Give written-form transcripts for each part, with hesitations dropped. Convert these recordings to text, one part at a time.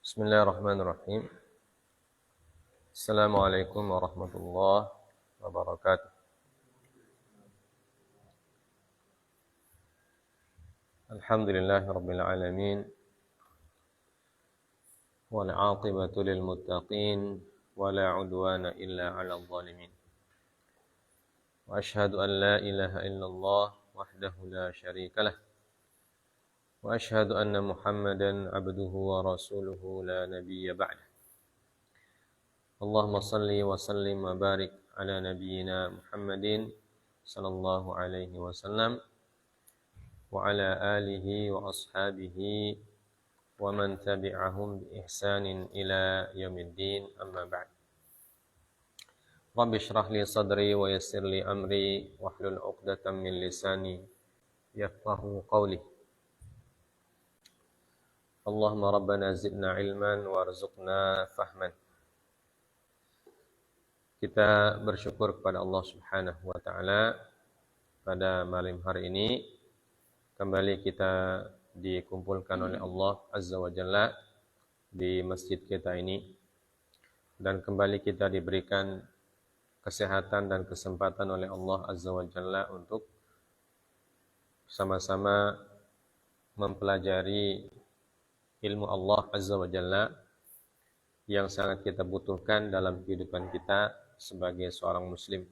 Bismillahirrahmanirrahim. Assalamualaikum warahmatullahi wabarakatuh. Alhamdulillahirabbil alamin. Wal 'aqibatu lil muttaqin wa la 'udwana illa 'alal zalimin. Wa asyhadu an la ilaha illallah wahdahu la syarikalah. Wa asyhadu anna Muhammadan 'abduhu wa rasuluhu la nabiyya ba'dah. Allahumma salli wa sallim wa barik ala nabiyyina Muhammadin sallallahu alaihi wasallam wa ala alihi wa ashabihi wa man tabi'ahum bi ihsanin ila yaumiddin, amma ba'd. Rabbi shrah li sadri wa yassir li amri wahlul 'uqdatam min lisani yafqahu qawli. Allahumma rabbana zidna ilman warzuqna fahman. Kita bersyukur kepada Allah Subhanahu wa taala pada malam hari ini kembali kita dikumpulkan oleh Allah Azza wa Jalla di masjid kita ini, dan kembali kita diberikan kesehatan dan kesempatan oleh Allah Azza wa Jalla untuk sama-sama mempelajari ilmu Allah Azza wa Jalla yang sangat kita butuhkan dalam kehidupan kita sebagai seorang muslim.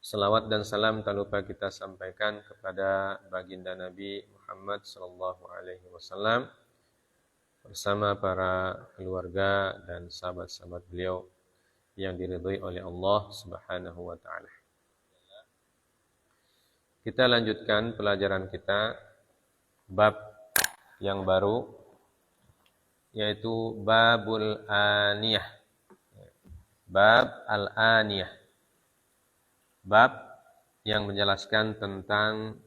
Salawat dan salam tak lupa kita sampaikan kepada baginda Nabi Muhammad sallallahu alaihi wasallam bersama para keluarga dan sahabat-sahabat beliau yang diridhai oleh Allah Subhanahu wa taala. Kita lanjutkan pelajaran kita bab yang baru, yaitu babul aniyah. Bab al-aniyah. Bab yang menjelaskan tentang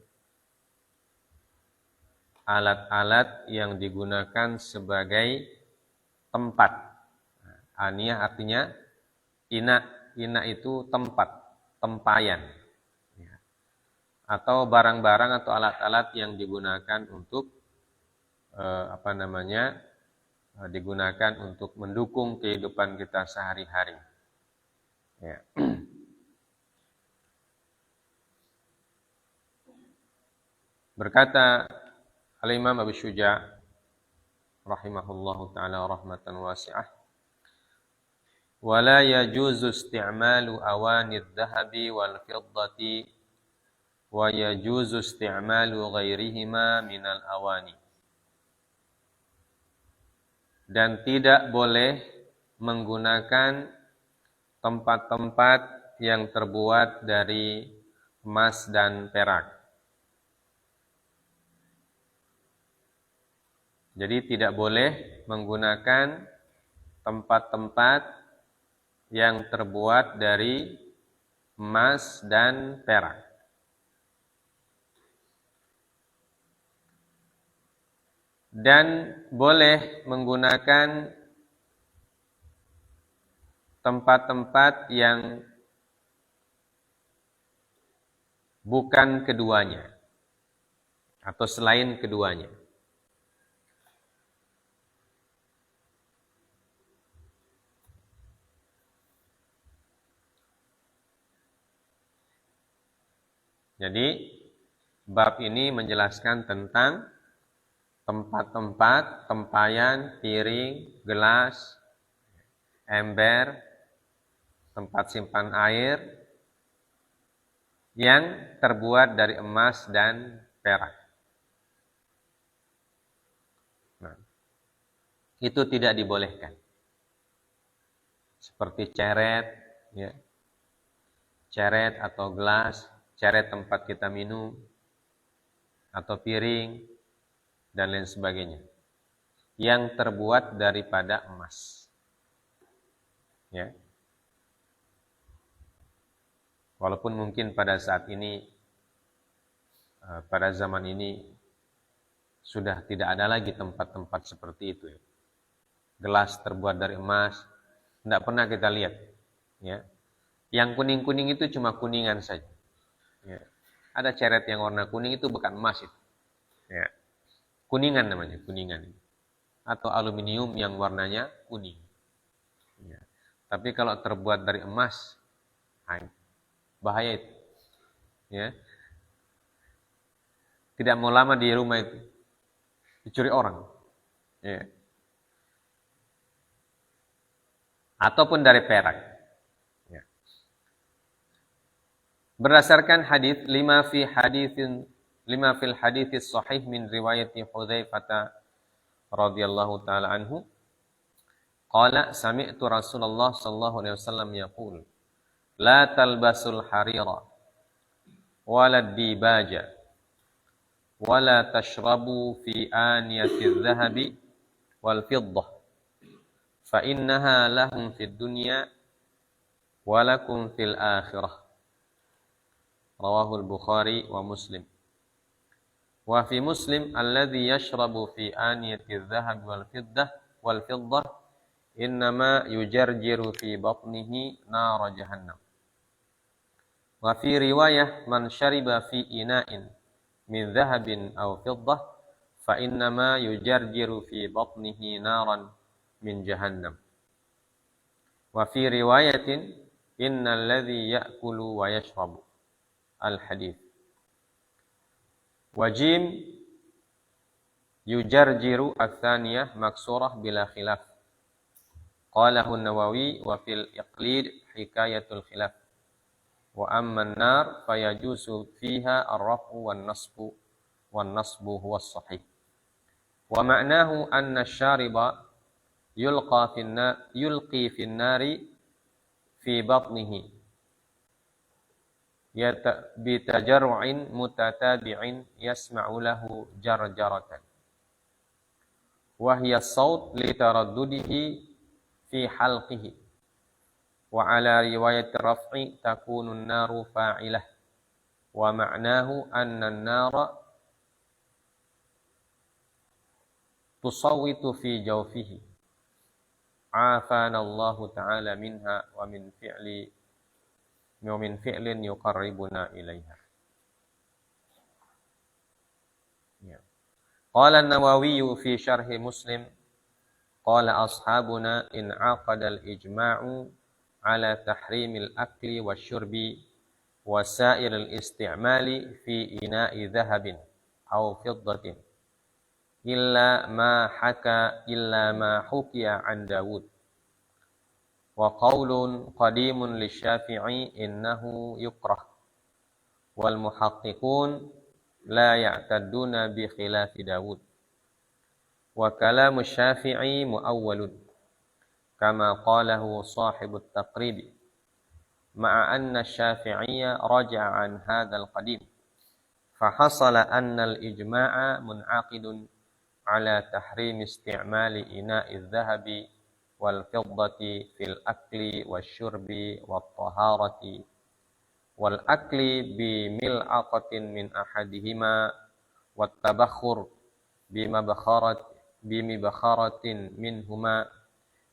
alat-alat yang digunakan sebagai tempat. Aniyah artinya ina. Ina itu tempat, tempayan. Atau barang-barang atau alat-alat yang digunakan untuk digunakan untuk mendukung kehidupan kita sehari-hari. Ya. Berkata Al-Imam Abu Syuja' rahimahullahu ta'ala rahmatan wasi'ah, wa la yajuzu isti'malu awani adh-dhahabi wal fiddati wa yajuzu isti'malu ghairihima minal awani. Dan tidak boleh menggunakan tempat-tempat yang terbuat dari emas dan perak. Jadi tidak boleh menggunakan tempat-tempat yang terbuat dari emas dan perak. Dan boleh menggunakan tempat-tempat yang bukan keduanya atau selain keduanya. Jadi bab ini menjelaskan tentang tempat-tempat tempayan, piring, gelas, ember, tempat simpan air yang terbuat dari emas dan perak. Nah, itu tidak dibolehkan. Seperti ceret, ya. Ceret atau gelas, ceret tempat kita minum, atau piring, dan lain sebagainya, yang terbuat daripada emas. Ya. Walaupun mungkin pada saat ini, pada zaman ini, sudah tidak ada lagi tempat-tempat seperti itu. Ya. Gelas terbuat dari emas, tidak pernah kita lihat. Ya. Yang kuning-kuning itu cuma kuningan saja. Ya. Ada ceret yang warna kuning itu bukan emas itu. Ya. Kuningan namanya, kuningan. atau aluminium yang warnanya kuning. Ya. Tapi kalau terbuat dari emas, bahaya itu. Ya. Tidak mau lama di rumah itu dicuri orang. Ya. Ataupun dari perak. Ya. Berdasarkan hadis lima fil hadits sahih min riwayati Hudzaifah radhiyallahu taala anhu qala sami'tu Rasulullah sallallahu alaihi wasallam yaqul la talbasul harira wala dibaja wala tashrabu fi aniyatiz zahabi wal fiddah fa innaha lahum fid dunya wa lakum fil akhirah. Rawahul Bukhari wa Muslim. Wa fi Muslim alladhi yashrabu fi aniyatiz zahab wal fiddah innama yujarjiru fi batnihi nar jahannam. Wa fi riwayah man shariba fi ina'in min zahabin aw fiddah fa innama yujarjiru fi batnihi naran min jahannam. Wa fi riwayatin innal ladzi ya'kulu wa yashrabu. Al-hadits. Wajim yujarjiru ats-tsaniyah maksurah bila khilaf. Qalahu an-Nawawi wa fil iqlid hikayatul khilaf. Wa amma an-nar fayajuzu fiha ar-raf'u wan-nasbu huwa as-sahih. Wa ma'nahu anna asy-syariba yulqi fi an-nari fi batnihi bitajarru'in mutatabi'in yasma'u lahu jarjaratan wa hiya as-saut li taraddudihi fi halqihi wa ala riwayat raf'i takunu an-naru fa'ilah wa ma'nahu anna an-nara tusawwitu fi jawfihi afana Allah ta'ala minha wa min fi'lin yuqarribuna ilaiha. Ya. Qala an-Nawawi fi syarh Muslim qala ashabuna in 'aqada al-ijma'u ala tahrimil akli wasyurbi wa sa'iril isti'mali fi ina'i dhahabin aw fiddatin illa ma hukiya an Dawud. Wa qaulun qadimun lisyafi'i innahu yukrah wal muhaqqiqun la ya'tadduna bi khilafi Dawud wa kalamu syafi'i muawwalun kama qalahu sahibut taqrib ma'a anna syafi'iyya raja'a an hadzal qadim fa hasala anna al ijma'a mun'aqidun ala tahrim isti'mali ina'iz dhahabi wal fiddati fil akli wasyurbi wat taharati wal akli bi mil'aqatin min ahadihima wat tabakhur bimi bakharatin minhuma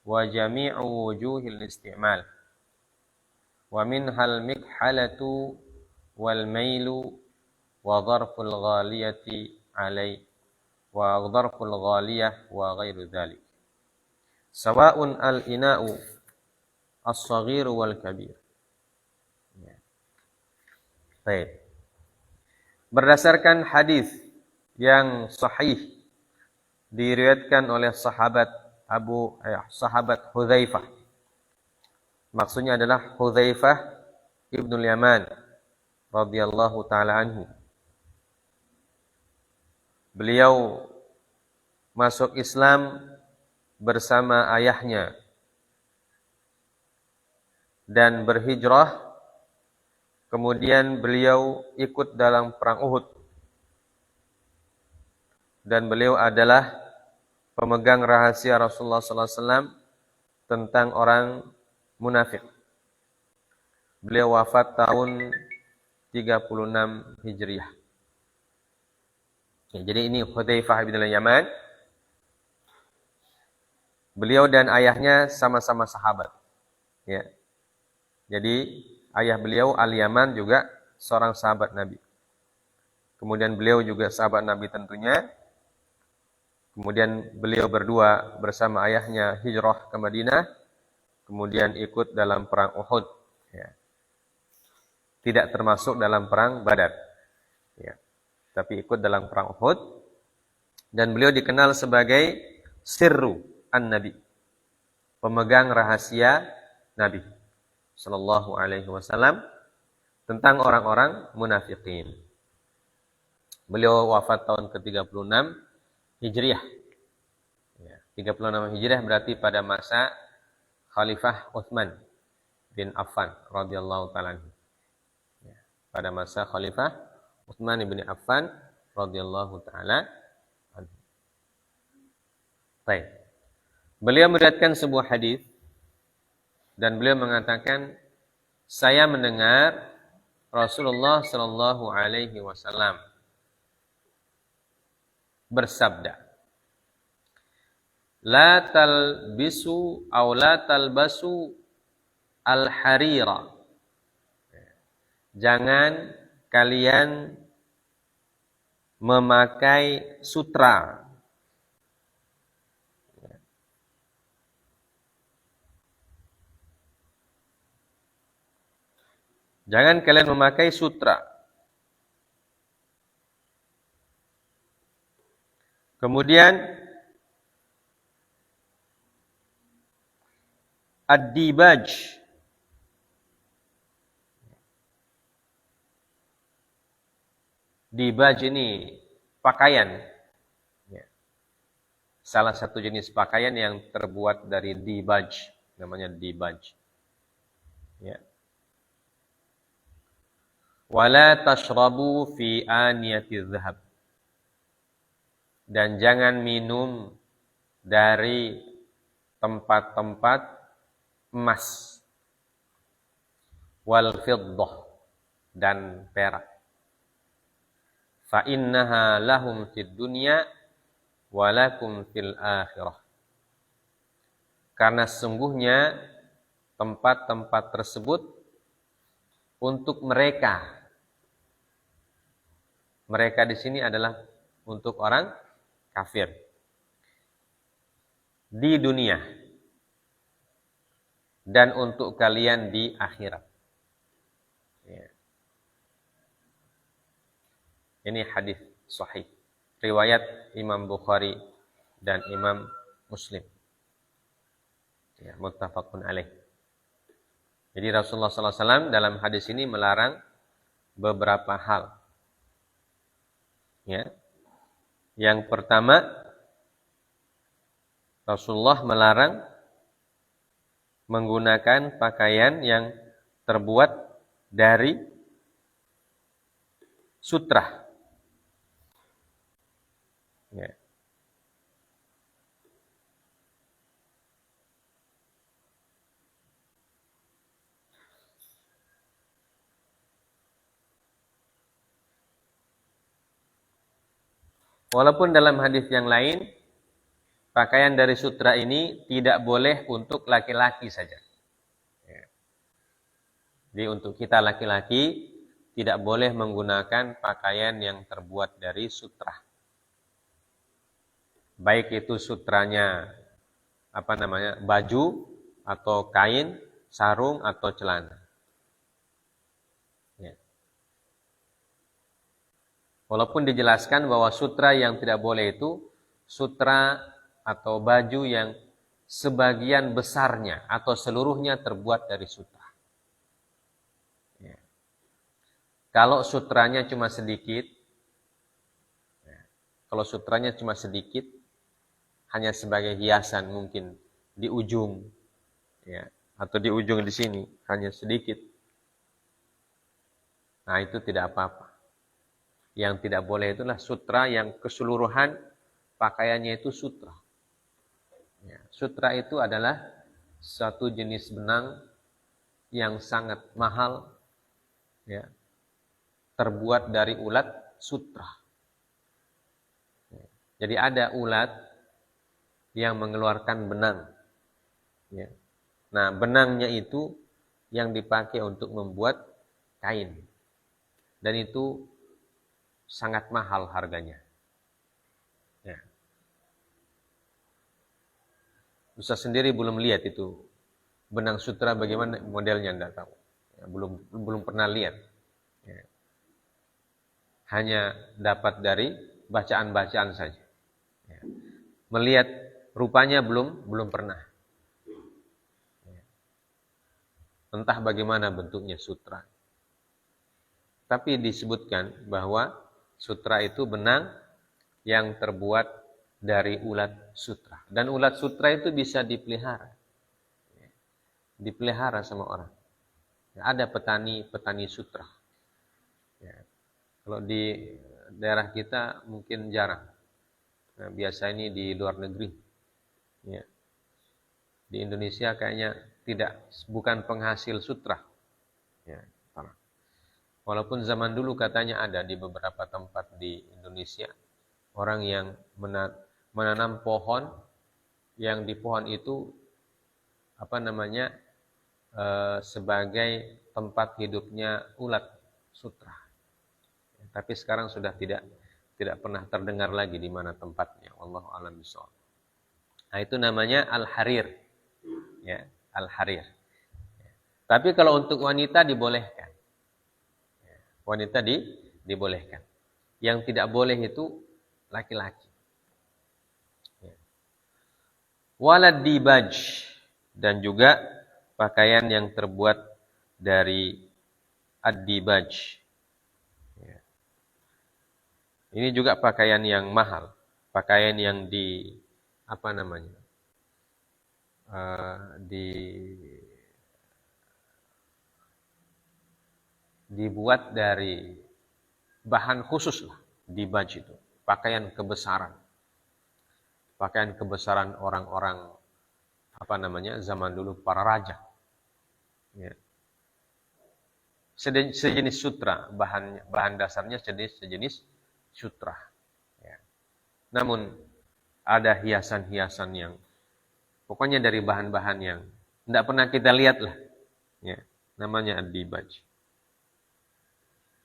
wa jami'u wujuhil isti'mal wa minhal mikhalatu wal mailu wa dharful ghaliyati alai wa dharful ghaliyah wa ghairu dhalik. Sawa'un al-ina'u as-saghir wal kabir. Ya. Baik. Berdasarkan hadis yang sahih diriwayatkan oleh sahabat Hudzaifah. Maksudnya adalah Hudzaifah Ibnul Yaman radhiyallahu taala anhu. Beliau masuk Islam bersama ayahnya dan berhijrah, kemudian beliau ikut dalam perang Uhud dan beliau adalah pemegang rahasia Rasulullah SAW tentang orang munafik. Beliau wafat tahun 36 Hijriah. Ya, jadi ini Hudzaifah bin Yaman. Beliau dan ayahnya sama-sama sahabat. Ya. Jadi ayah beliau Al-Yaman juga seorang sahabat Nabi. Kemudian beliau juga sahabat Nabi tentunya. Kemudian beliau berdua bersama ayahnya hijrah ke Madinah, kemudian ikut dalam perang Uhud. Ya. Tidak termasuk dalam perang Badar. Ya. Tapi ikut dalam perang Uhud. Dan beliau dikenal sebagai Sirru An-Nabi. Pemegang rahasia Nabi Sallallahu Alaihi Wasallam tentang orang-orang munafikin. Beliau wafat tahun ke-36 Hijriah. Ya, 36 Hijriah berarti pada masa Khalifah Utsman bin Affan radhiyallahu taala. Ya, pada masa Khalifah Utsman bin Affan radhiyallahu taala. Baik. Beliau meriwayatkan sebuah hadis dan beliau mengatakan, saya mendengar Rasulullah sallallahu alaihi wasallam bersabda, la talbisu aw la talbasu al-harira. Jangan kalian memakai sutra. Jangan kalian memakai sutra. Kemudian ad-dibaj. Dibaj ini pakaian. Ya. Salah satu jenis pakaian yang terbuat dari dibaj, namanya dibaj. Ya. Wala tashrabu fi aniyati dhahab. Dan jangan minum dari tempat-tempat emas. Wal fiddah, dan perak. Fa innaha lahum fid dunya wa lakum fil akhirah. Karena sesungguhnya tempat-tempat tersebut untuk mereka. Mereka di sini adalah untuk orang kafir di dunia dan untuk kalian di akhirat. Ya. Ini hadis sahih riwayat Imam Bukhari dan Imam Muslim. Ya, muttafaqun alaih. Jadi Rasulullah SAW dalam hadis ini melarang beberapa hal. Ya. Yang pertama, Rasulullah melarang menggunakan pakaian yang terbuat dari sutra. Ya. Walaupun dalam hadis yang lain, pakaian dari sutra ini tidak boleh untuk laki-laki saja. Ya. Jadi untuk kita laki-laki tidak boleh menggunakan pakaian yang terbuat dari sutra. Baik itu sutranya baju atau kain, sarung atau celana. Ya. Walaupun dijelaskan bahwa sutra yang tidak boleh itu sutra atau baju yang sebagian besarnya atau seluruhnya terbuat dari sutra. Ya. Kalau sutranya cuma sedikit, hanya sebagai hiasan mungkin di ujung, ya, atau di ujung di sini hanya sedikit. Nah itu tidak apa-apa. Yang tidak boleh itulah sutra yang keseluruhan pakaiannya itu sutra. Ya, sutra itu adalah satu jenis benang yang sangat mahal, ya, terbuat dari ulat sutra. Ya, jadi ada ulat yang mengeluarkan benang. Ya. Nah, benangnya itu yang dipakai untuk membuat kain. Dan itu sangat mahal harganya. Ya. Ustaz sendiri belum lihat itu benang sutra bagaimana modelnya, enggak tahu. Ya, belum pernah lihat. Ya. Hanya dapat dari bacaan-bacaan saja. Ya. Melihat rupanya belum pernah. Ya. Entah bagaimana bentuknya sutra. Tapi disebutkan bahwa sutra itu benang yang terbuat dari ulat sutra. Dan ulat sutra itu bisa dipelihara. Dipelihara sama orang. Ada petani sutra. Ya. Kalau di daerah kita mungkin jarang. Nah, biasa ini di luar negeri. Ya. Di Indonesia kayaknya bukan penghasil sutra. Ya. Walaupun zaman dulu katanya ada di beberapa tempat di Indonesia. Orang yang menanam pohon, yang di pohon itu sebagai tempat hidupnya ulat sutra. Tapi sekarang sudah tidak pernah terdengar lagi di mana tempatnya. Wallahu a'lam bishawab. Nah, itu namanya al-harir. Ya, al-harir. Tapi kalau untuk wanita dibolehkan. Wanita dibolehkan. Yang tidak boleh itu laki-laki. Walad dibaj, dan juga pakaian yang terbuat dari ad-dibaj. Ini juga pakaian yang mahal, pakaian yang dibuat dari bahan khusus lah, dibaj itu, pakaian kebesaran orang-orang zaman dulu, para raja. Ya. Sejenis sutra, bahan dasarnya sejenis sutra. Ya. Namun ada hiasan-hiasan yang pokoknya dari bahan-bahan yang tidak pernah kita lihat lah. Ya. Namanya ad-dibaj.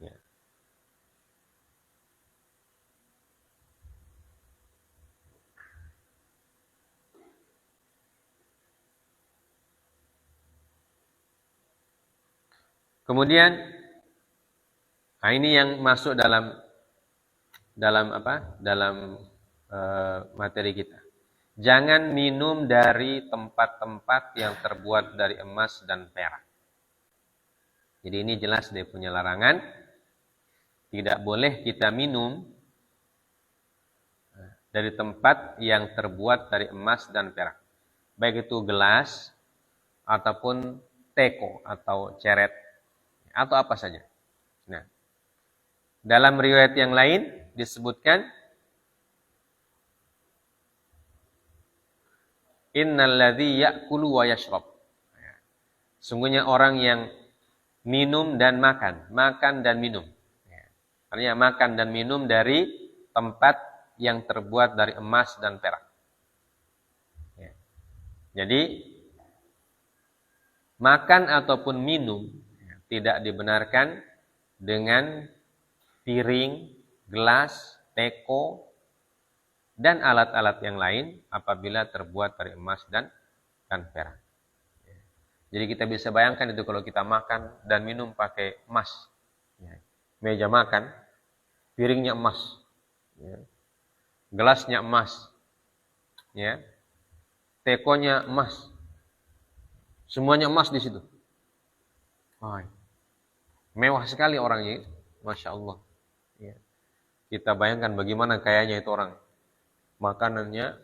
Ya. Kemudian, ini yang masuk dalam materi kita. Jangan minum dari tempat-tempat yang terbuat dari emas dan perak. Jadi ini jelas dia punya larangan. Tidak boleh kita minum dari tempat yang terbuat dari emas dan perak. Baik itu gelas, ataupun teko, atau ceret, atau apa saja. Nah, dalam riwayat yang lain disebutkan, innalladzi ya'kulu wa yashrab. Sungguhnya orang yang minum dan makan dan minum. Artinya makan dan minum dari tempat yang terbuat dari emas dan perak. Jadi makan ataupun minum tidak dibenarkan dengan piring, gelas, teko, dan alat-alat yang lain apabila terbuat dari emas dan perak. Jadi kita bisa bayangkan itu kalau kita makan dan minum pakai emas. Meja makan, piringnya emas. Gelasnya emas. Tekonya emas. Semuanya emas di situ. Mewah sekali orangnya itu. Masya Allah. Kita bayangkan bagaimana kayanya itu orang. Makanannya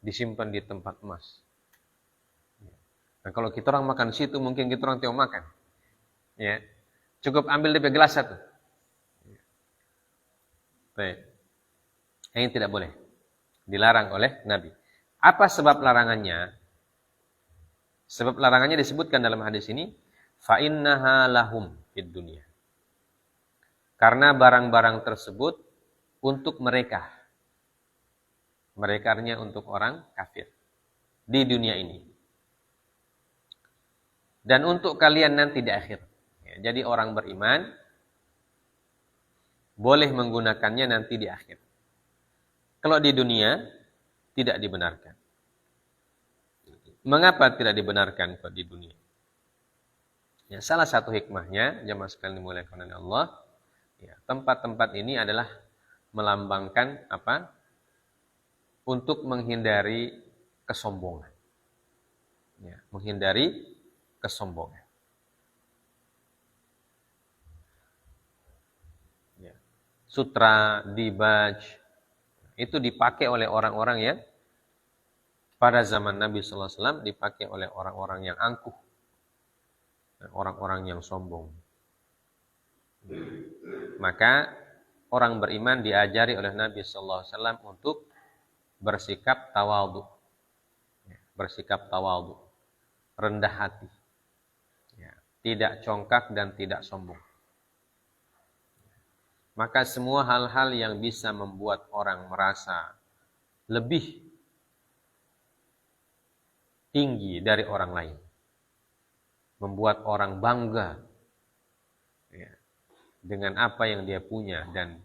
disimpan di tempat emas. Nah, kalau kita orang makan situ, mungkin kita orang tidak makan. Cukup ambil DP gelas satu. Baik. Ini tidak boleh. Dilarang oleh Nabi. Apa sebab larangannya? Sebab larangannya disebutkan dalam hadis ini, fa innaha lahum fid dunya. Karena barang-barang tersebut untuk mereka. Mereka artinya untuk orang kafir di dunia ini. Dan untuk kalian nanti di akhir. Jadi orang beriman boleh menggunakannya nanti di akhir. Kalau di dunia tidak dibenarkan. Mengapa tidak dibenarkan di dunia? Ya, salah satu hikmahnya, jamaah sekalian dimuliakan oleh Allah, ya, tempat-tempat ini adalah melambangkan apa? Untuk menghindari kesombongan. Ya, menghindari kesombongan. Ya. Sutra, dibaj, itu dipakai oleh orang-orang yang pada zaman Nabi sallallahu alaihi wasallam dipakai oleh orang-orang yang angkuh, orang-orang yang sombong. Maka orang beriman diajari oleh Nabi sallallahu alaihi wasallam untuk bersikap tawadhu. Bersikap tawadhu, rendah hati. Tidak congkak dan tidak sombong. Maka semua hal-hal yang bisa membuat orang merasa lebih tinggi dari orang lain, membuat orang bangga dengan apa yang dia punya dan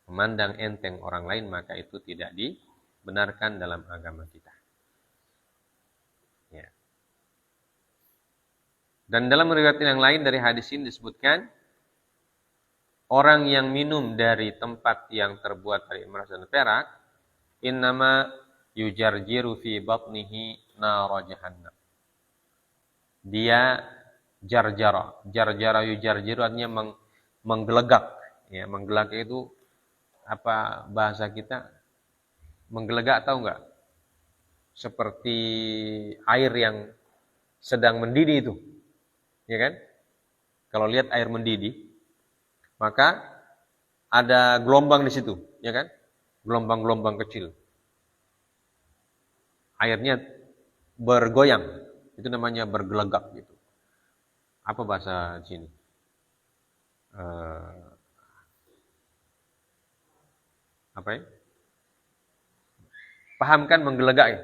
memandang enteng orang lain, maka itu tidak dibenarkan dalam agama kita. Ya. Dan dalam riwayat yang lain dari hadis ini disebutkan, orang yang minum dari tempat yang terbuat dari emas dan perak, innama yujarjiru fi batnihi nara jahannam. Dia jarjara yujarjiru artinya menggelegak. Ya, menggelegak itu apa bahasa kita? Menggelegak tahu enggak? Seperti air yang sedang mendidih itu. Ya kan? Kalau lihat air mendidih, maka ada gelombang di situ, ya kan? Gelombang-gelombang kecil. Airnya bergoyang, itu namanya bergelegak gitu. Apa bahasa sini? Apa ya? Paham kan menggelegak ya?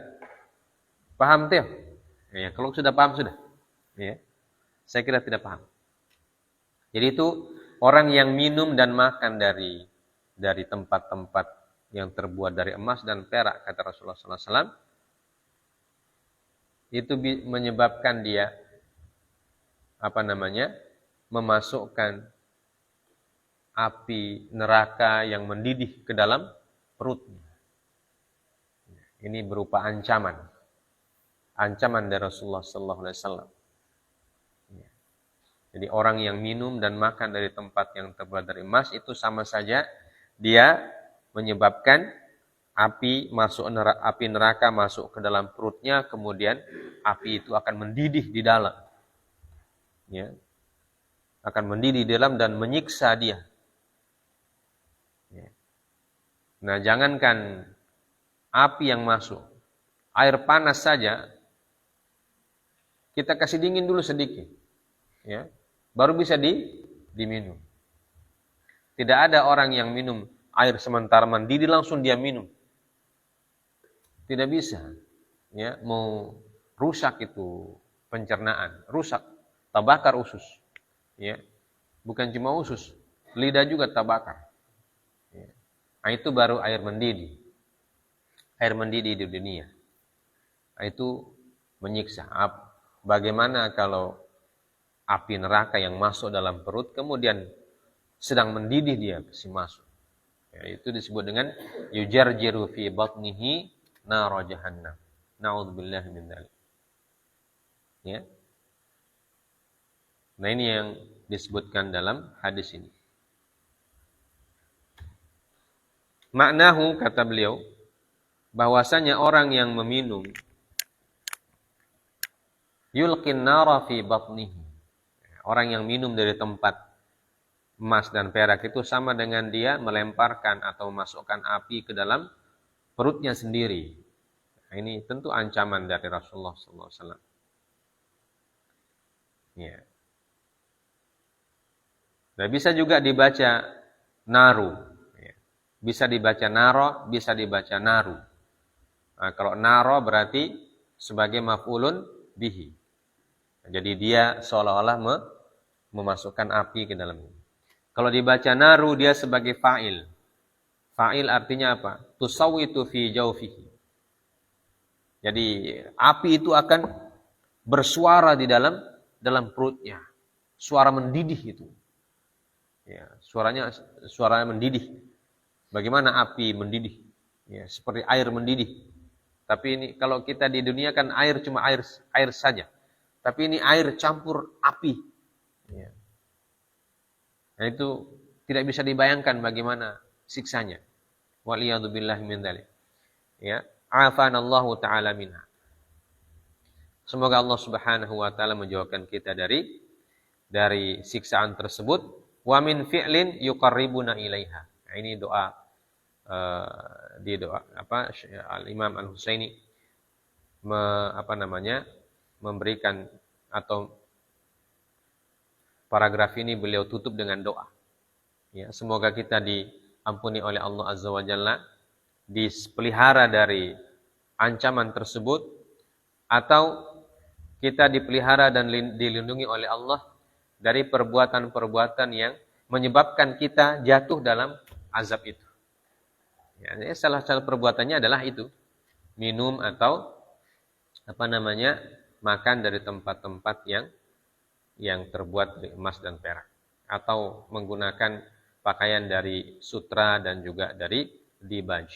Paham tuh? Ya, kalau sudah paham sudah. Ya. Saya kira tidak paham. Jadi itu orang yang minum dan makan dari tempat-tempat yang terbuat dari emas dan perak, kata Rasulullah SAW, itu menyebabkan dia memasukkan api neraka yang mendidih ke dalam perutnya. Ini berupa ancaman dari Rasulullah SAW. Jadi orang yang minum dan makan dari tempat yang terbuat dari emas itu sama saja dia menyebabkan api neraka masuk ke dalam perutnya, kemudian api itu akan mendidih di dalam. Ya. Akan mendidih di dalam dan menyiksa dia. Ya. Nah, jangankan api yang masuk, air panas saja kita kasih dingin dulu sedikit. Ya. Baru bisa diminum. Tidak ada orang yang minum air sementara mendidih langsung dia minum. Tidak bisa. Ya, mau rusak itu pencernaan, rusak, terbakar usus. Ya. Bukan cuma usus, lidah juga terbakar. Ya. Nah, itu baru air mendidih. Air mendidih di dunia. Nah, itu menyiksa. Bagaimana kalau api neraka yang masuk dalam perut kemudian sedang mendidih dia masih masuk. Ya, itu disebut dengan yujarjiru fi batnihi nara jahannam. Na'udzubillahi min dzalik. Ya. Nah, ini yang disebutkan dalam hadis ini. Maknahu, kata beliau, bahwasanya orang yang meminum yulqin nara fi batnihi. Orang yang minum dari tempat emas dan perak itu sama dengan dia melemparkan atau memasukkan api ke dalam perutnya sendiri. Nah, ini tentu ancaman dari Rasulullah SAW. Ya. Dan bisa juga dibaca naru. Ya. Bisa dibaca naro, bisa dibaca naru. Nah, kalau naro berarti sebagai maf'ulun bihi. Jadi dia seolah-olah memasukkan api ke dalamnya. Kalau dibaca naru dia sebagai fa'il. Fa'il artinya apa? Tusawwitu fi jawfihi. Jadi api itu akan bersuara di dalam perutnya. Suara mendidih itu. Ya, suaranya mendidih. Bagaimana api mendidih? Ya, seperti air mendidih. Tapi ini kalau kita di dunia kan air cuma air saja. Tapi ini air campur api. Ya. Nah itu tidak bisa dibayangkan bagaimana siksanya. Waliyadzubillahi min dzalik. Ya, afanallahu taala minha. Semoga Allah Subhanahu wa taala menjauhkan kita dari siksaan tersebut. Wa min fi'lin yuqarribuna ilaiha. Nah, ini doa di doa Al-Imam Al-Husaini memberikan atau paragraf ini beliau tutup dengan doa. Ya, semoga kita diampuni oleh Allah Azza wa Jalla, dipelihara dari ancaman tersebut, atau kita dipelihara dan dilindungi oleh Allah dari perbuatan-perbuatan yang menyebabkan kita jatuh dalam azab itu. Ya, salah satu perbuatannya adalah itu, minum atau makan dari tempat-tempat yang terbuat dari emas dan perak, atau menggunakan pakaian dari sutra dan juga dari dibaj.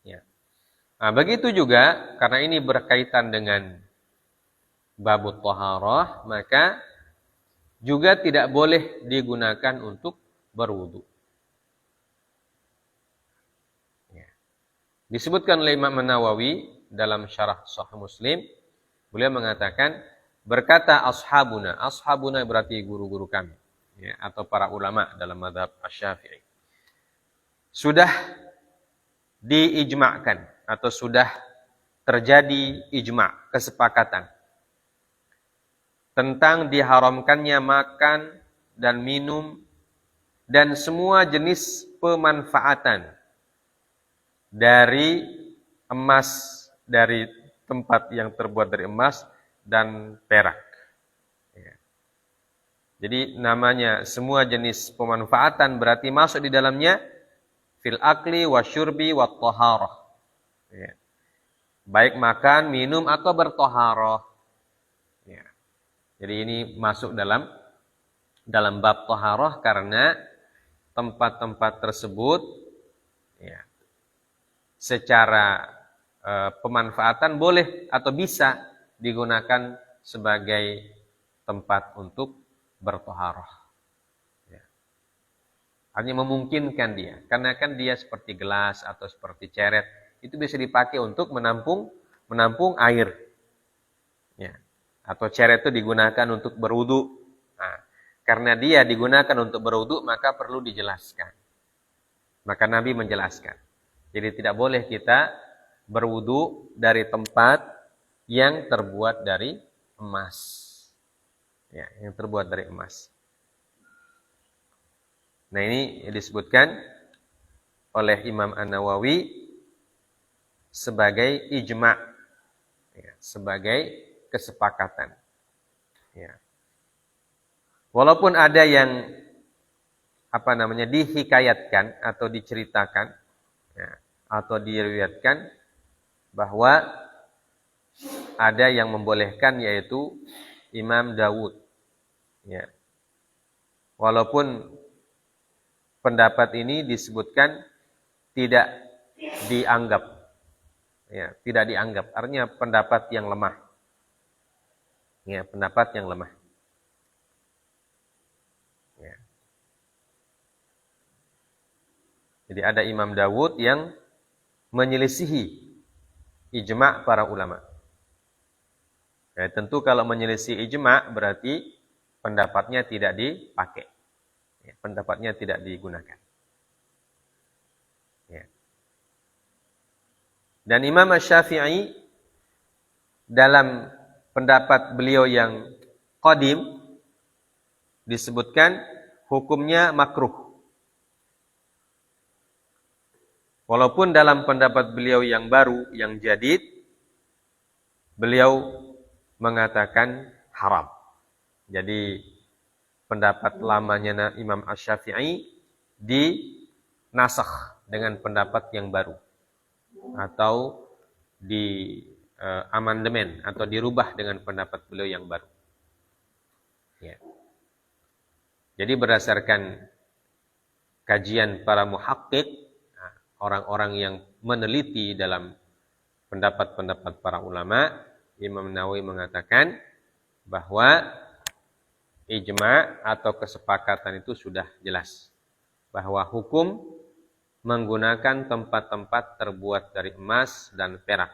Ya. Nah, begitu juga karena ini berkaitan dengan babut thaharah, maka juga tidak boleh digunakan untuk berwudu. Ya. Disebutkan oleh Imam Nawawi dalam syarah Sahih Muslim, beliau mengatakan, berkata ashabuna berarti guru-guru kami, ya, atau para ulama dalam mazhab Asy-Syafi'i. Sudah diijma'kan atau sudah terjadi ijma', kesepakatan tentang diharamkannya makan dan minum dan semua jenis pemanfaatan dari emas, dari tempat yang terbuat dari emas dan perak. Ya. Jadi namanya semua jenis pemanfaatan berarti masuk di dalamnya fil akli wa syurbi wa thaharah. Ya. Baik makan, minum atau berthaharah. Ya. Jadi ini masuk dalam bab thaharah karena tempat-tempat tersebut ya, secara pemanfaatan boleh atau bisa digunakan sebagai tempat untuk berthaharah. Ya. Artinya memungkinkan dia, karena kan dia seperti gelas atau seperti ceret, itu bisa dipakai untuk menampung air. Ya. Atau ceret itu digunakan untuk berwudu. Nah, karena dia digunakan untuk berwudu, maka perlu dijelaskan. Maka Nabi menjelaskan. Jadi tidak boleh kita berwudu dari tempat yang terbuat dari emas. Ya, yang terbuat dari emas. Nah, ini disebutkan oleh Imam An-Nawawi sebagai ijma', ya, sebagai kesepakatan. Ya. Walaupun ada yang dihikayatkan atau diceritakan, ya, atau diriwayatkan bahwa ada yang membolehkan, yaitu Imam Dawud. Ya. Walaupun pendapat ini disebutkan tidak dianggap, ya, tidak dianggap, artinya pendapat yang lemah. Ya, pendapat yang lemah. Ya. Jadi ada Imam Dawud yang menyelisihi ijma' para ulama. Ya, tentu kalau menyelisih ijma' berarti pendapatnya tidak dipakai. Ya, pendapatnya tidak digunakan. Ya. Dan Imam Asy-Syafi'i dalam pendapat beliau yang qadim disebutkan hukumnya makruh. Walaupun dalam pendapat beliau yang baru, yang jadid, beliau mengatakan haram. Jadi pendapat lamanya Imam Asy-Syafi'i dinasakh dengan pendapat yang baru, atau di amandemen atau dirubah dengan pendapat beliau yang baru. Ya. Jadi berdasarkan kajian para muhakkik, orang-orang yang meneliti dalam pendapat-pendapat para ulama, Imam Nawawi mengatakan bahwa ijma' atau kesepakatan itu sudah jelas bahwa hukum menggunakan tempat-tempat terbuat dari emas dan perak,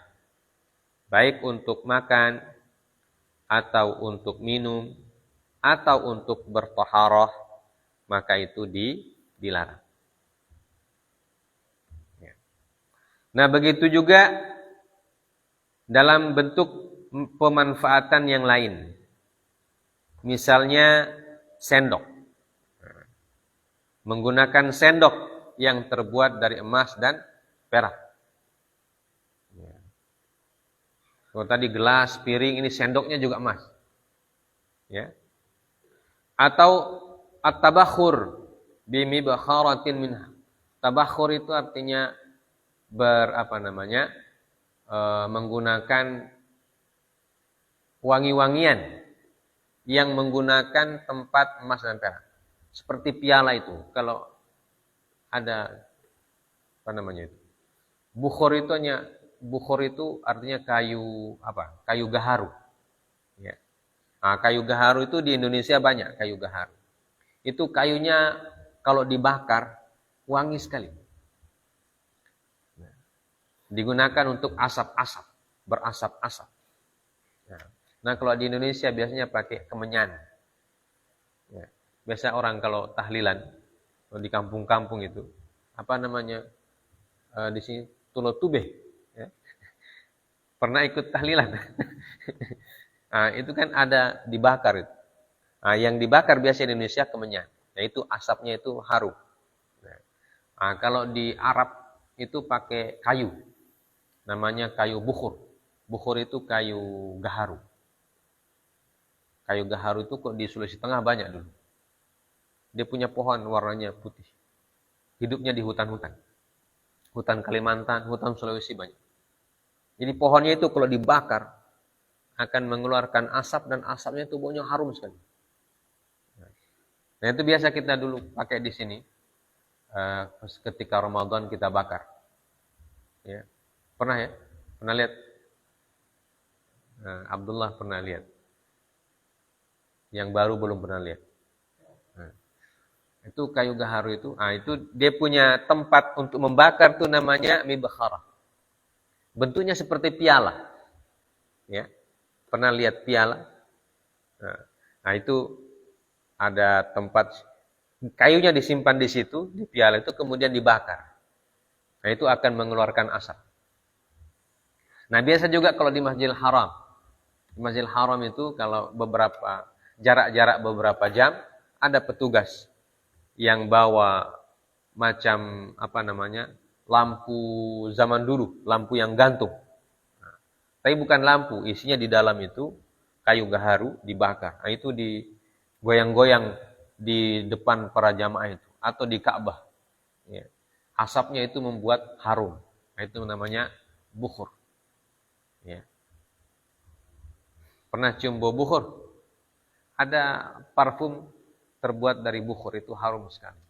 baik untuk makan atau untuk minum atau untuk bertaharah, maka itu dilarang. Nah, begitu juga dalam bentuk pemanfaatan yang lain. Misalnya sendok. Menggunakan sendok yang terbuat dari emas dan perak. Kalau tadi gelas, piring, ini sendoknya juga emas. Ya. Atau at-tabakhur bimibkharatin minha. Tabakhur itu artinya menggunakan wangi-wangian yang menggunakan tempat emas dan perak. Seperti piala itu, kalau ada itu. Bukhor itu artinya kayu gaharu. Ya. Nah, kayu gaharu itu di Indonesia banyak kayu gaharu. Itu kayunya kalau dibakar wangi sekali. Digunakan untuk asap-asap, berasap-asap. Nah, kalau di Indonesia biasanya pakai kemenyan. Ya. Biasa orang kalau tahlilan, di kampung-kampung itu, di sini tulotubeh. Ya. Pernah ikut tahlilan. Nah, itu kan ada dibakar itu. Nah, yang dibakar biasa di Indonesia kemenyan. Nah, itu asapnya itu harum. Nah, kalau di Arab itu pakai kayu. Namanya kayu bukhur. Bukhur itu kayu gaharu. Kayu gaharu itu kok di Sulawesi Tengah banyak dulu. Dia punya pohon warnanya putih. Hidupnya di hutan-hutan. Hutan Kalimantan, hutan Sulawesi banyak. Jadi pohonnya itu kalau dibakar akan mengeluarkan asap dan asapnya itu baunya harum sekali. Nah, itu biasa kita dulu pakai di sini. Ketika Ramadan kita bakar. Ya. Pernah ya? Pernah lihat? Abdullah pernah lihat. Yang baru belum pernah lihat. Nah, itu kayu gaharu itu. Nah, itu dia punya tempat untuk membakar tuh namanya mibkharah. Bentuknya seperti piala. Ya. Pernah lihat piala? Nah, itu ada tempat kayunya disimpan di situ, di piala itu kemudian dibakar. Nah, itu akan mengeluarkan asap. Nah, biasa juga kalau di Masjidil Haram. Di Masjidil Haram itu kalau jarak-jarak beberapa jam ada petugas yang bawa macam lampu zaman dulu, lampu yang gantung. Nah, tapi bukan lampu, isinya di dalam itu kayu gaharu dibakar. Nah, itu digoyang-goyang di depan para jamaah itu atau di Ka'bah. Ya. Asapnya itu membuat harum. Nah, itu namanya bukhur. Ya. Pernah cium bau bukhur? Ada parfum terbuat dari bukhur, itu harum sekali.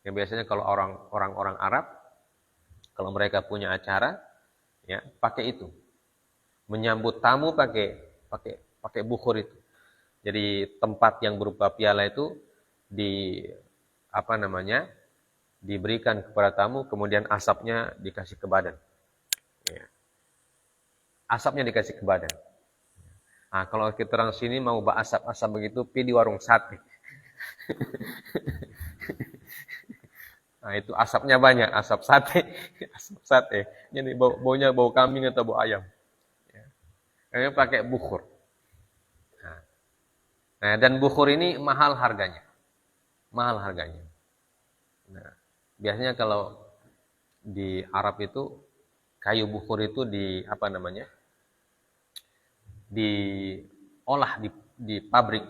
Ya, biasanya kalau orang-orang Arab, kalau mereka punya acara, ya pakai itu. Menyambut tamu pakai bukhur itu. Jadi tempat yang berupa piala itu diberikan kepada tamu, kemudian asapnya dikasih ke badan. Ya. Asapnya dikasih ke badan. Nah, kalau kita orang sini mau asap-asap begitu, pergi di warung sate. Nah, itu asapnya banyak, asap sate. Jadi baunya bau kambing atau bau ayam. Kayaknya pakai bukhur. Nah, dan bukhur ini mahal harganya. Nah, biasanya kalau di Arab itu kayu bukhur itu diolah di pabrik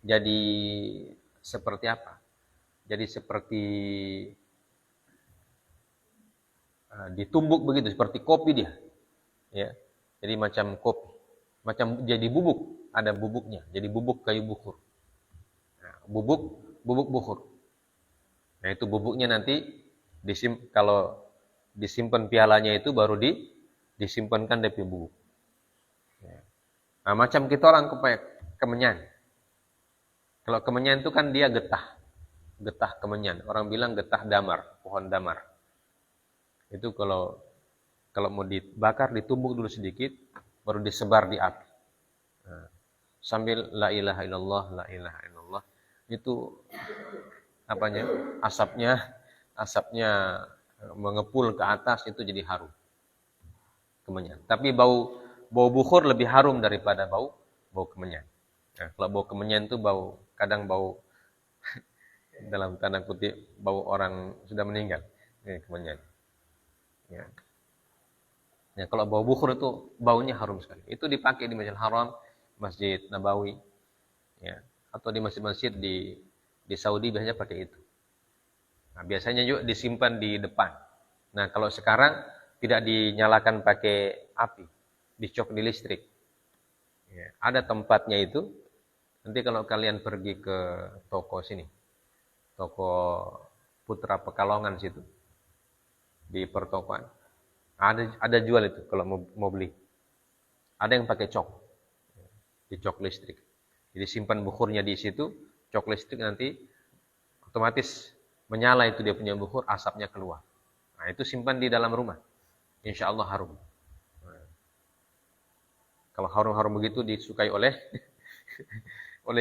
jadi seperti apa? Jadi seperti ditumbuk begitu, seperti kopi dia. ya. Jadi macam kopi, macam jadi bubuk, ada bubuknya, jadi bubuk kayu bukur. Nah, bubuk bukur. Nah, itu bubuknya nanti kalau disimpan pialanya itu baru disimpankan dari bubuk. Ya. Nah, macam kita orang kemenyan. Kalau kemenyan itu kan dia getah kemenyan. Orang bilang getah damar, pohon damar. Itu kalau mau dibakar, ditumbuk dulu sedikit, baru disebar di api. Nah, sambil la ilaha illallah, la ilaha illallah. Itu asapnya mengepul ke atas, itu jadi harum kemenyan. Tapi bau bukhur lebih harum daripada bau kemenyan. Nah, kalau bau kemenyan itu kadang bau dalam tanda kutip bau orang sudah meninggal. Ini kemenyan. Ya. Ya, kalau bau bukhur itu baunya harum sekali. Itu dipakai di Masjidil Haram, Masjid Nabawi, ya, atau di masjid-masjid di Saudi biasanya pakai itu. Nah, biasanya juga disimpan di depan. Nah, kalau sekarang tidak dinyalakan pakai api, dicok di listrik. Ya, ada tempatnya itu. Nanti kalau kalian pergi ke toko sini, toko Putra Pekalongan situ, di pertokoan, ada jual itu kalau mau beli. Ada yang pakai cok, dicok listrik. Jadi simpan bukhurnya di situ, cok listrik nanti otomatis menyala itu dia punya bukhur, asapnya keluar. Nah, itu simpan di dalam rumah. Insya Allah harum. Nah, kalau harum-harum begitu disukai oleh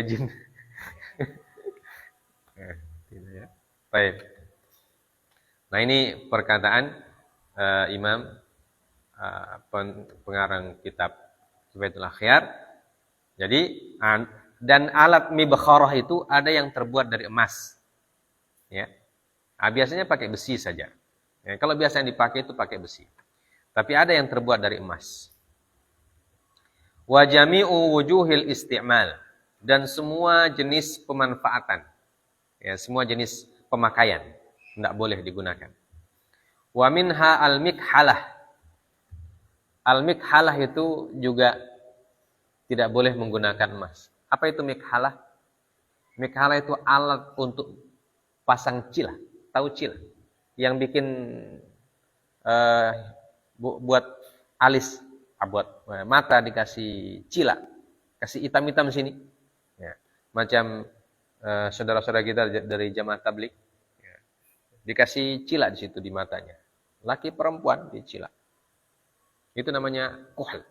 jin. Tidak ya. Baik. Nah, ini perkataan Imam pengarang kitab Kifayatul Akhyar. Jadi dan alat mibkharah itu ada yang terbuat dari emas. Ya. Nah, biasanya pakai besi saja. Ya, kalau biasa yang dipakai itu pakai besi. Tapi ada yang terbuat dari emas. Wa jami'u wujuhil isti'mal, dan semua jenis pemanfaatan. Ya, semua jenis pemakaian tidak boleh digunakan. Wa minha al-mikhalah. Al-mikhalah itu juga tidak boleh menggunakan emas. Apa itu mikhalah? Mikhalah itu alat untuk pasang cila. Tahu cila? Yang bikin buat alis, buat mata dikasih cila, kasih hitam-hitam sini. Ya. Macam saudara-saudara kita dari jamaah tablik, ya, dikasih cila di situ di matanya. Laki perempuan dicila. Itu namanya kuhl.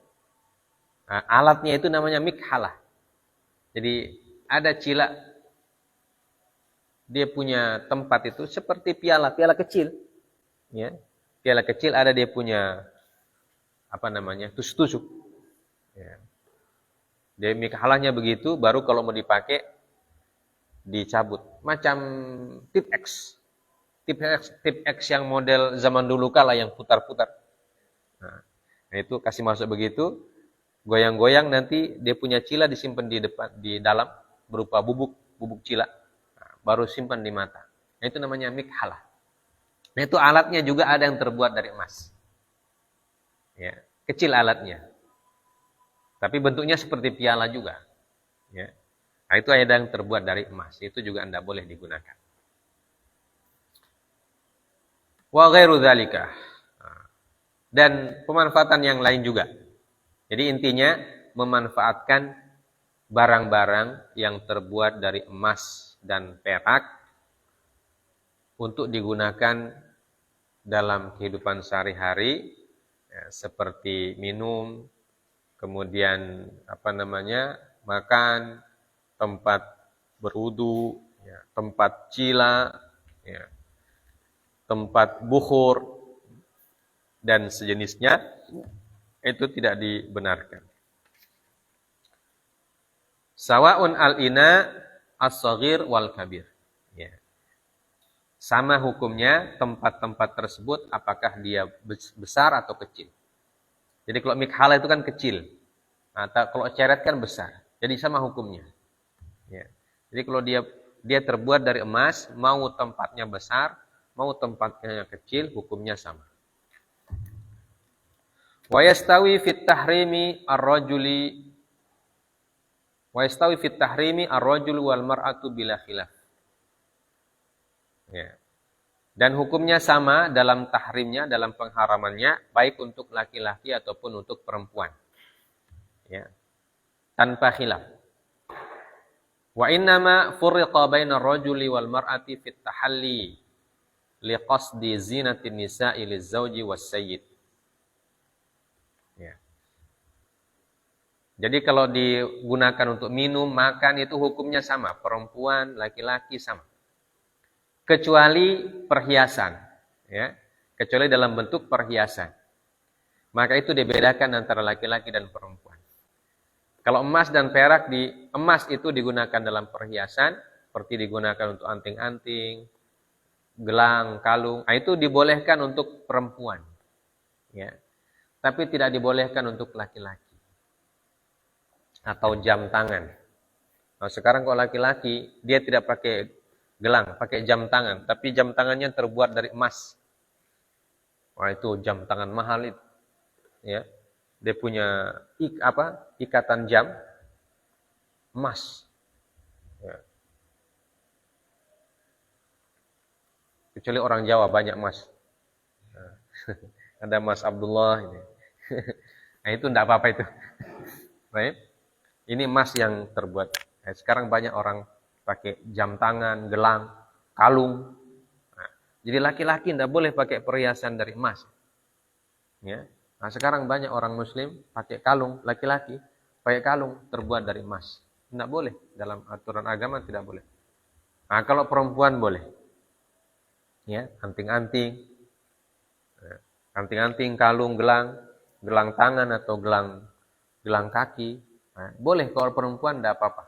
Nah, alatnya itu namanya mikhalah. Jadi ada cila, dia punya tempat itu seperti piala kecil. Ya. Piala kecil ada dia punya tusuk-tusuk. Ya. Dia mikhalahnya begitu, baru kalau mau dipakai dicabut. Macam tip X. Tip X yang model zaman dulu kala yang putar-putar. Nah, itu kasih masuk begitu, goyang-goyang, nanti dia punya cila disimpan di dalam berupa bubuk cila. Nah, baru simpan di mata. Nah, itu namanya mikhalah. Nah, itu alatnya juga ada yang terbuat dari emas. Ya, kecil alatnya. Tapi bentuknya seperti piala juga. Ya. Nah, itu ada yang terbuat dari emas. Itu juga Anda boleh digunakan. Wa ghairu dzalika. Dan pemanfaatan yang lain juga. Jadi intinya memanfaatkan barang-barang yang terbuat dari emas dan perak untuk digunakan dalam kehidupan sehari-hari, ya, seperti minum, kemudian makan, tempat berwudu, ya, tempat cila, ya, tempat bukhur dan sejenisnya, itu tidak dibenarkan. Sawa'un al-ina as-saghir wal kabir. Ya. Sama hukumnya tempat-tempat tersebut, apakah dia besar atau kecil. Jadi kalau mikhalah itu kan kecil. Nah, kalau ceret kan besar. Jadi sama hukumnya. Ya. Jadi kalau dia terbuat dari emas, mau tempatnya besar, mau tempatnya kecil, hukumnya sama. Wa yastawi fit tahrimi ar-rajuli wa yastawi fit tahrimi ar-rajul wal mar'atu bila khilaf. Ya. Dan hukumnya sama dalam tahrimnya, dalam pengharamannya, baik untuk laki-laki ataupun untuk perempuan. Ya. Tanpa khilaf. Wa innama furriqa bainar rajuli wal mar'ati fit tahalli liqasdi zinatin nisa'i lizauji was sayyid. Ya. Jadi kalau digunakan untuk minum, makan itu hukumnya sama, perempuan, laki-laki sama. Kecuali perhiasan, ya. Kecuali dalam bentuk perhiasan. Maka itu dibedakan antara laki-laki dan perempuan. Kalau emas dan perak, emas itu digunakan dalam perhiasan, seperti digunakan untuk anting-anting, gelang, kalung, itu dibolehkan untuk perempuan. Ya. Tapi tidak dibolehkan untuk laki-laki. Atau jam tangan. Nah, sekarang kalau laki-laki, dia tidak pakai gelang, pakai jam tangan, tapi jam tangannya terbuat dari emas. Wah, itu jam tangan mahal itu. Ya. Dia punya ikatan jam emas. Ya. Kecuali orang Jawa banyak emas. Nah, ada Mas Abdullah ini. Nah, itu enggak apa-apa itu. Baik. Ini emas yang terbuat. Nah, sekarang banyak orang pakai jam tangan, gelang, kalung. Nah, jadi laki-laki tidak boleh pakai perhiasan dari emas. Ya. Nah, sekarang banyak orang Muslim pakai kalung, laki-laki pakai kalung terbuat dari emas. Tidak boleh, dalam aturan agama tidak boleh. Nah, kalau perempuan boleh. Ya, anting-anting, anting-anting, kalung, gelang tangan atau gelang kaki. Nah, boleh kalau perempuan tidak apa-apa.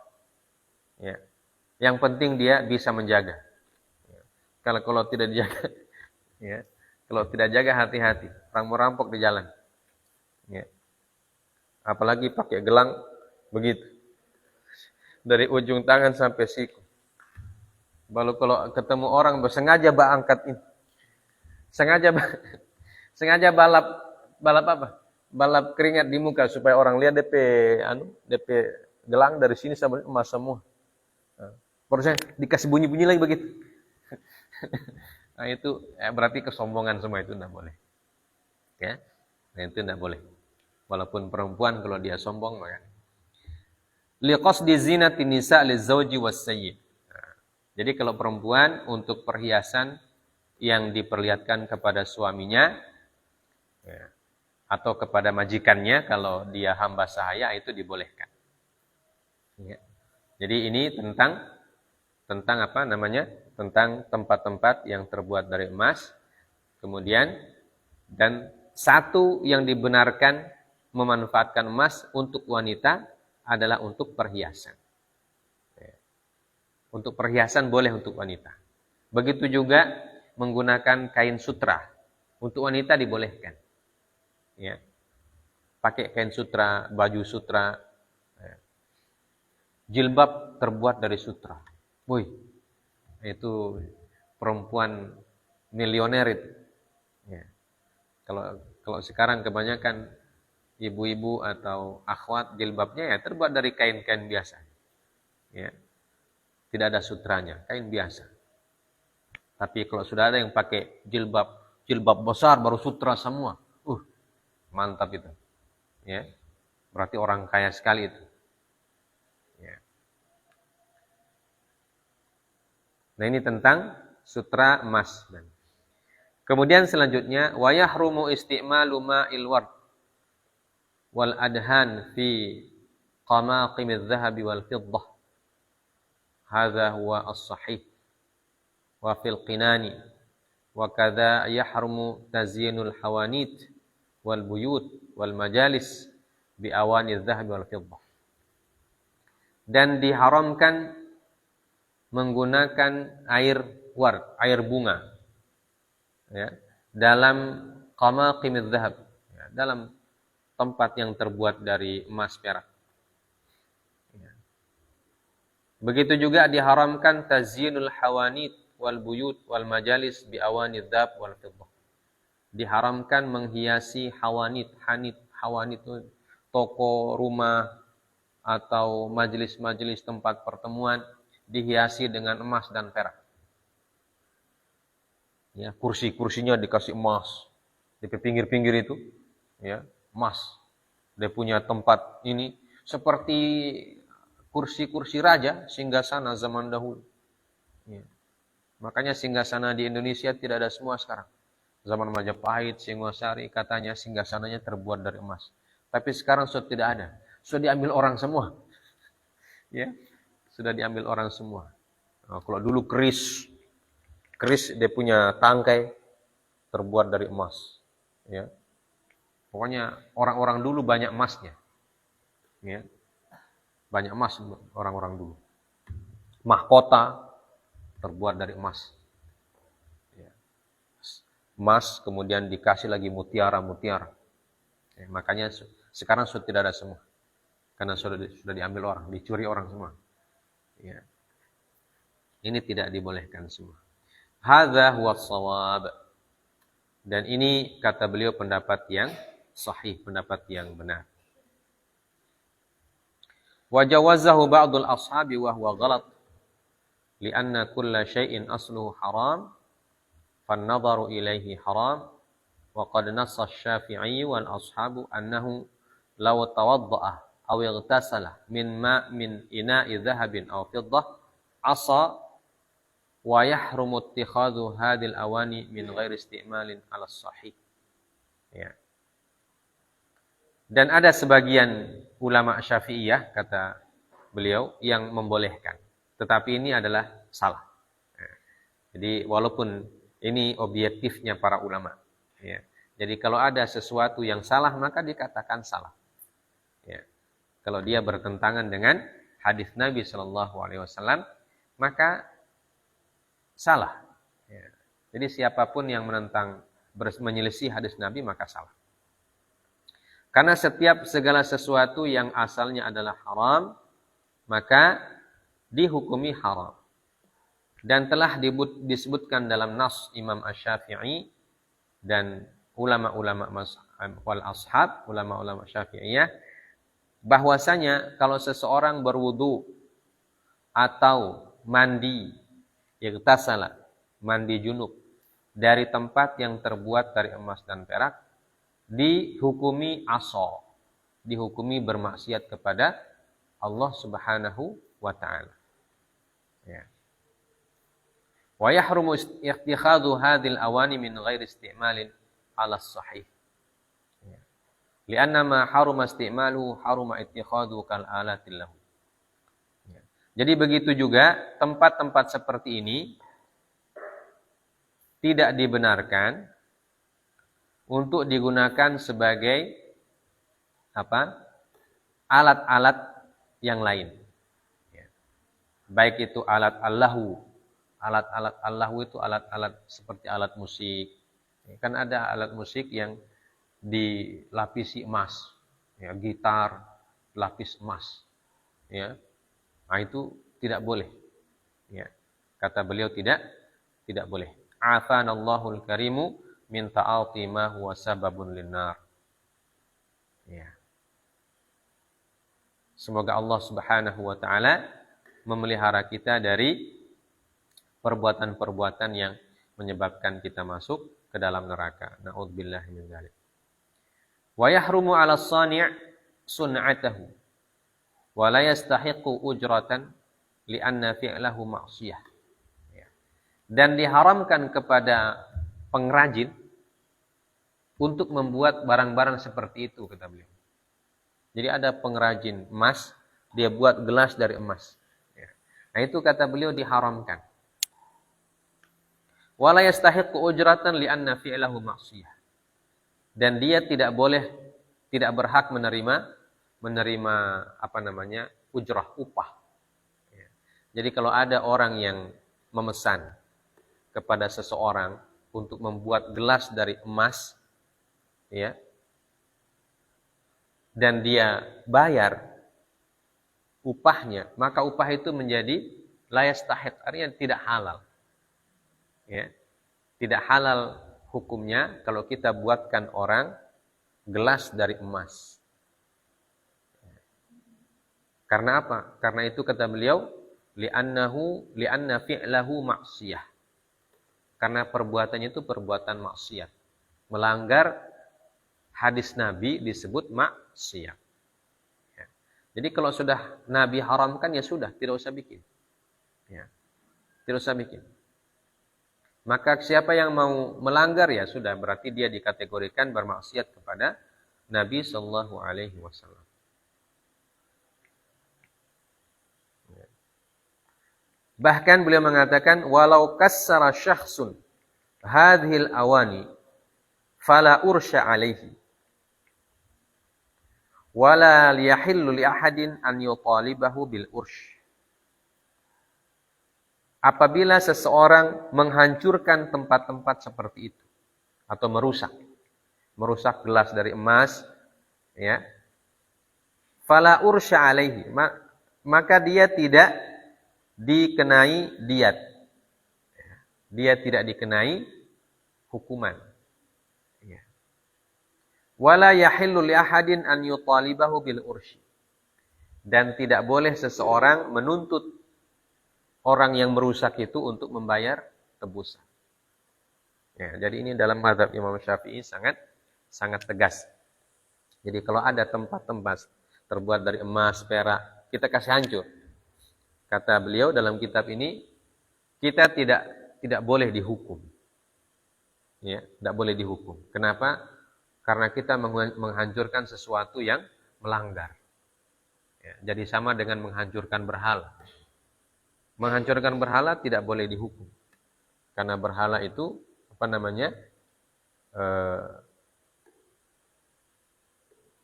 Ya. Yang penting dia bisa menjaga. Ya. Kalau tidak dijaga, ya. Kalau tidak jaga hati-hati, orang merampok di jalan. Ya. Apalagi pakai gelang begitu, dari ujung tangan sampai siku. Baru kalau ketemu orang bersengaja angkat ini, sengaja balap apa? Balap keringat di muka supaya orang lihat DP gelang dari sini sampai emas semua. Baru saya dikasih bunyi-bunyi lagi begitu. Nah, itu berarti kesombongan semua, itu tidak boleh. Ya, nah, itu tidak boleh. Walaupun perempuan kalau dia sombong, maka liqasdi zinati nisa lizauji was sayyid. Jadi kalau perempuan untuk perhiasan yang diperlihatkan kepada suaminya, ya, atau kepada majikannya kalau dia hamba sahaya, itu dibolehkan. Ya. Jadi ini tentang apa namanya? Tentang tempat-tempat yang terbuat dari emas. Kemudian dan satu yang dibenarkan memanfaatkan emas untuk wanita adalah untuk perhiasan. Ya. Untuk perhiasan boleh untuk wanita. Begitu juga menggunakan kain sutra. Untuk wanita dibolehkan. Ya. Pakai kain sutra, baju sutra. Ya. Jilbab terbuat dari sutra. Wih, itu perempuan milioner itu. Ya. Kalau sekarang kebanyakan ibu-ibu atau akhwat jilbabnya ya terbuat dari kain-kain biasa. Ya. Tidak ada sutranya, kain biasa. Tapi kalau sudah ada yang pakai jilbab besar baru sutra semua. Mantap itu. Ya. Berarti orang kaya sekali itu. Ya. Nah, ini tentang sutra emas. Kemudian selanjutnya wa yahrumu isti'malu ma'il ward wal adhan fi qamaqimidz zahabi wal fiddah. Hadza huwa as-sahih. Wa fil qinani wa kadza yahrumu tazyinul hawanit wal buyut wal majalis bi awani dzahab wal fiddah. Dan diharamkan menggunakan air ward, air bunga, ya, dalam qamaqimidz dzahab, ya, dalam tempat yang terbuat dari emas perak. Ya. Begitu juga diharamkan tazyinul hawanit wal buyut wal majalis bi awani dzahab wal fiddah. diharamkan menghiasi hawanit. Hawanit itu toko, rumah, atau majelis-majelis tempat pertemuan dihiasi dengan emas dan perak. Ya, kursi-kursinya dikasih emas. Di pinggir-pinggir itu, ya, emas. Dia punya tempat ini seperti kursi-kursi raja singgasana zaman dahulu. Ya. Makanya singgasana di Indonesia tidak ada semua sekarang. Zaman Majapahit, Singosari, katanya singgasananya terbuat dari emas. Tapi sekarang sudah tidak ada. Sudah diambil orang semua. Ya, sudah diambil orang semua. Nah, kalau dulu keris dia punya tangkai terbuat dari emas. Ya, pokoknya orang-orang dulu banyak emasnya. Ya, banyak emas orang-orang dulu. Mahkota terbuat dari emas. Ya. Emas kemudian dikasih lagi mutiara. Ya, makanya sekarang sudah tidak ada semua. Karena sudah diambil orang, dicuri orang semua. Ya. Ini tidak dibolehkan semua. Hadza huwa shawab. Dan ini kata beliau pendapat yang sahih, pendapat yang benar. Wa jawazahu ba'dul ashabi wa huwa ghalat. Lianna kulla syai'in asluhu haram, fan-nadharu ilaihi haram, wa qad nassa asy-Syafi'i wal ashabu annahu law tawadda'a aw ightasala min ina'i dhahabin aw fiddah asa wa yahrumu ittikhadhu hadhil awani min ghairi isti'malin 'ala sahih. Ya. Dan ada sebagian ulama Syafi'iyah kata beliau yang membolehkan, tetapi ini adalah salah. Ya. Jadi walaupun ini objektifnya para ulama, ya. Jadi kalau ada sesuatu yang salah maka dikatakan salah. Ya. Kalau dia bertentangan dengan hadis Nabi Shallallahu Alaihi Wasallam, maka salah. Ya. Jadi siapapun yang menentang menyelisih hadis Nabi maka salah. Karena segala sesuatu yang asalnya adalah haram, maka dihukumi haram. Dan telah disebutkan dalam nas Imam Asy-Syafi'i dan ulama-ulama wal ashab, ulama-ulama Syafi'iyah, bahwasanya kalau seseorang berwudu atau mandi, ightasala, mandi junub dari tempat yang terbuat dari emas dan perak, dihukumi asa, dihukumi bermaksiat kepada Allah Subhanahu wa taala. Ya. Wa yahrumu ittikhadhu hadhil awani min ghairi isti'malin 'ala sahih. Lianna ma haruma isti'maluhu haruma ittikhadhu kal alatil lahu. Jadi begitu juga tempat-tempat seperti ini tidak dibenarkan untuk digunakan sebagai alat-alat yang lain. Baik itu alat Allahu. Alat-alat Allahu itu alat-alat seperti alat musik. Kan ada alat musik yang dilapisi emas, ya, gitar lapis emas, ya, nah itu tidak boleh, ya, kata beliau tidak boleh. Afanallahul karimu min ta'ati ma huwa sababun linnar. Ya. Semoga Allah Subhanahu wa taala memelihara kita dari perbuatan-perbuatan yang menyebabkan kita masuk ke dalam neraka. Na'udzubillahi min dzalik. Wa yahrumu 'ala as-sani' sun'atahu wa la yastahiqu ujratan li'anna fi'lahu ma'siyah. Dan diharamkan kepada pengrajin untuk membuat barang-barang seperti itu, kata beliau. Jadi ada pengrajin emas, dia buat gelas dari emas. Nah itu kata beliau diharamkan. Wa la yastahiqu ujratan li'anna fi'lahu ma'siyah. Dan dia tidak berhak menerima ujrah, upah. Jadi kalau ada orang yang memesan kepada seseorang untuk membuat gelas dari emas, ya, dan dia bayar upahnya, maka upah itu menjadi la yastahiq, artinya tidak halal. Ya. Tidak halal hukumnya kalau kita buatkan orang gelas dari emas. Karena apa? Karena itu kata beliau, li'anna fi'lahu maksiyah. Karena perbuatannya itu perbuatan maksiat. Melanggar hadis Nabi disebut maksiat. Ya. Jadi kalau sudah Nabi haramkan ya sudah, tidak usah bikin. Ya. Tidak usah bikin. Maka siapa yang mau melanggar ya sudah, berarti dia dikategorikan bermaksiat kepada Nabi sallallahu alaihi wasallam. Bahkan beliau mengatakan walau kassara syakhsun hadhil awani fala ursya alaihi wala liyahillu li ahadin an yutalibahu bil ursh. Apabila seseorang menghancurkan tempat-tempat seperti itu atau merusak gelas dari emas, ya, fala ursya alaihi, maka dia tidak dikenai diat. Dia tidak dikenai hukuman. Ya. Wala yahillu li ahadin an yutalibahu bil urshi. Dan tidak boleh seseorang menuntut orang yang merusak itu untuk membayar tebusan. Ya, jadi ini dalam mazhab Imam Syafi'i sangat tegas. Jadi kalau ada tempat-tempat terbuat dari emas, perak, kita kasih hancur. Kata beliau dalam kitab ini, kita tidak boleh dihukum. Ya, tidak boleh dihukum. Kenapa? Karena kita menghancurkan sesuatu yang melanggar. Ya, jadi sama dengan menghancurkan berhala. Menghancurkan berhala tidak boleh dihukum. Karena berhala itu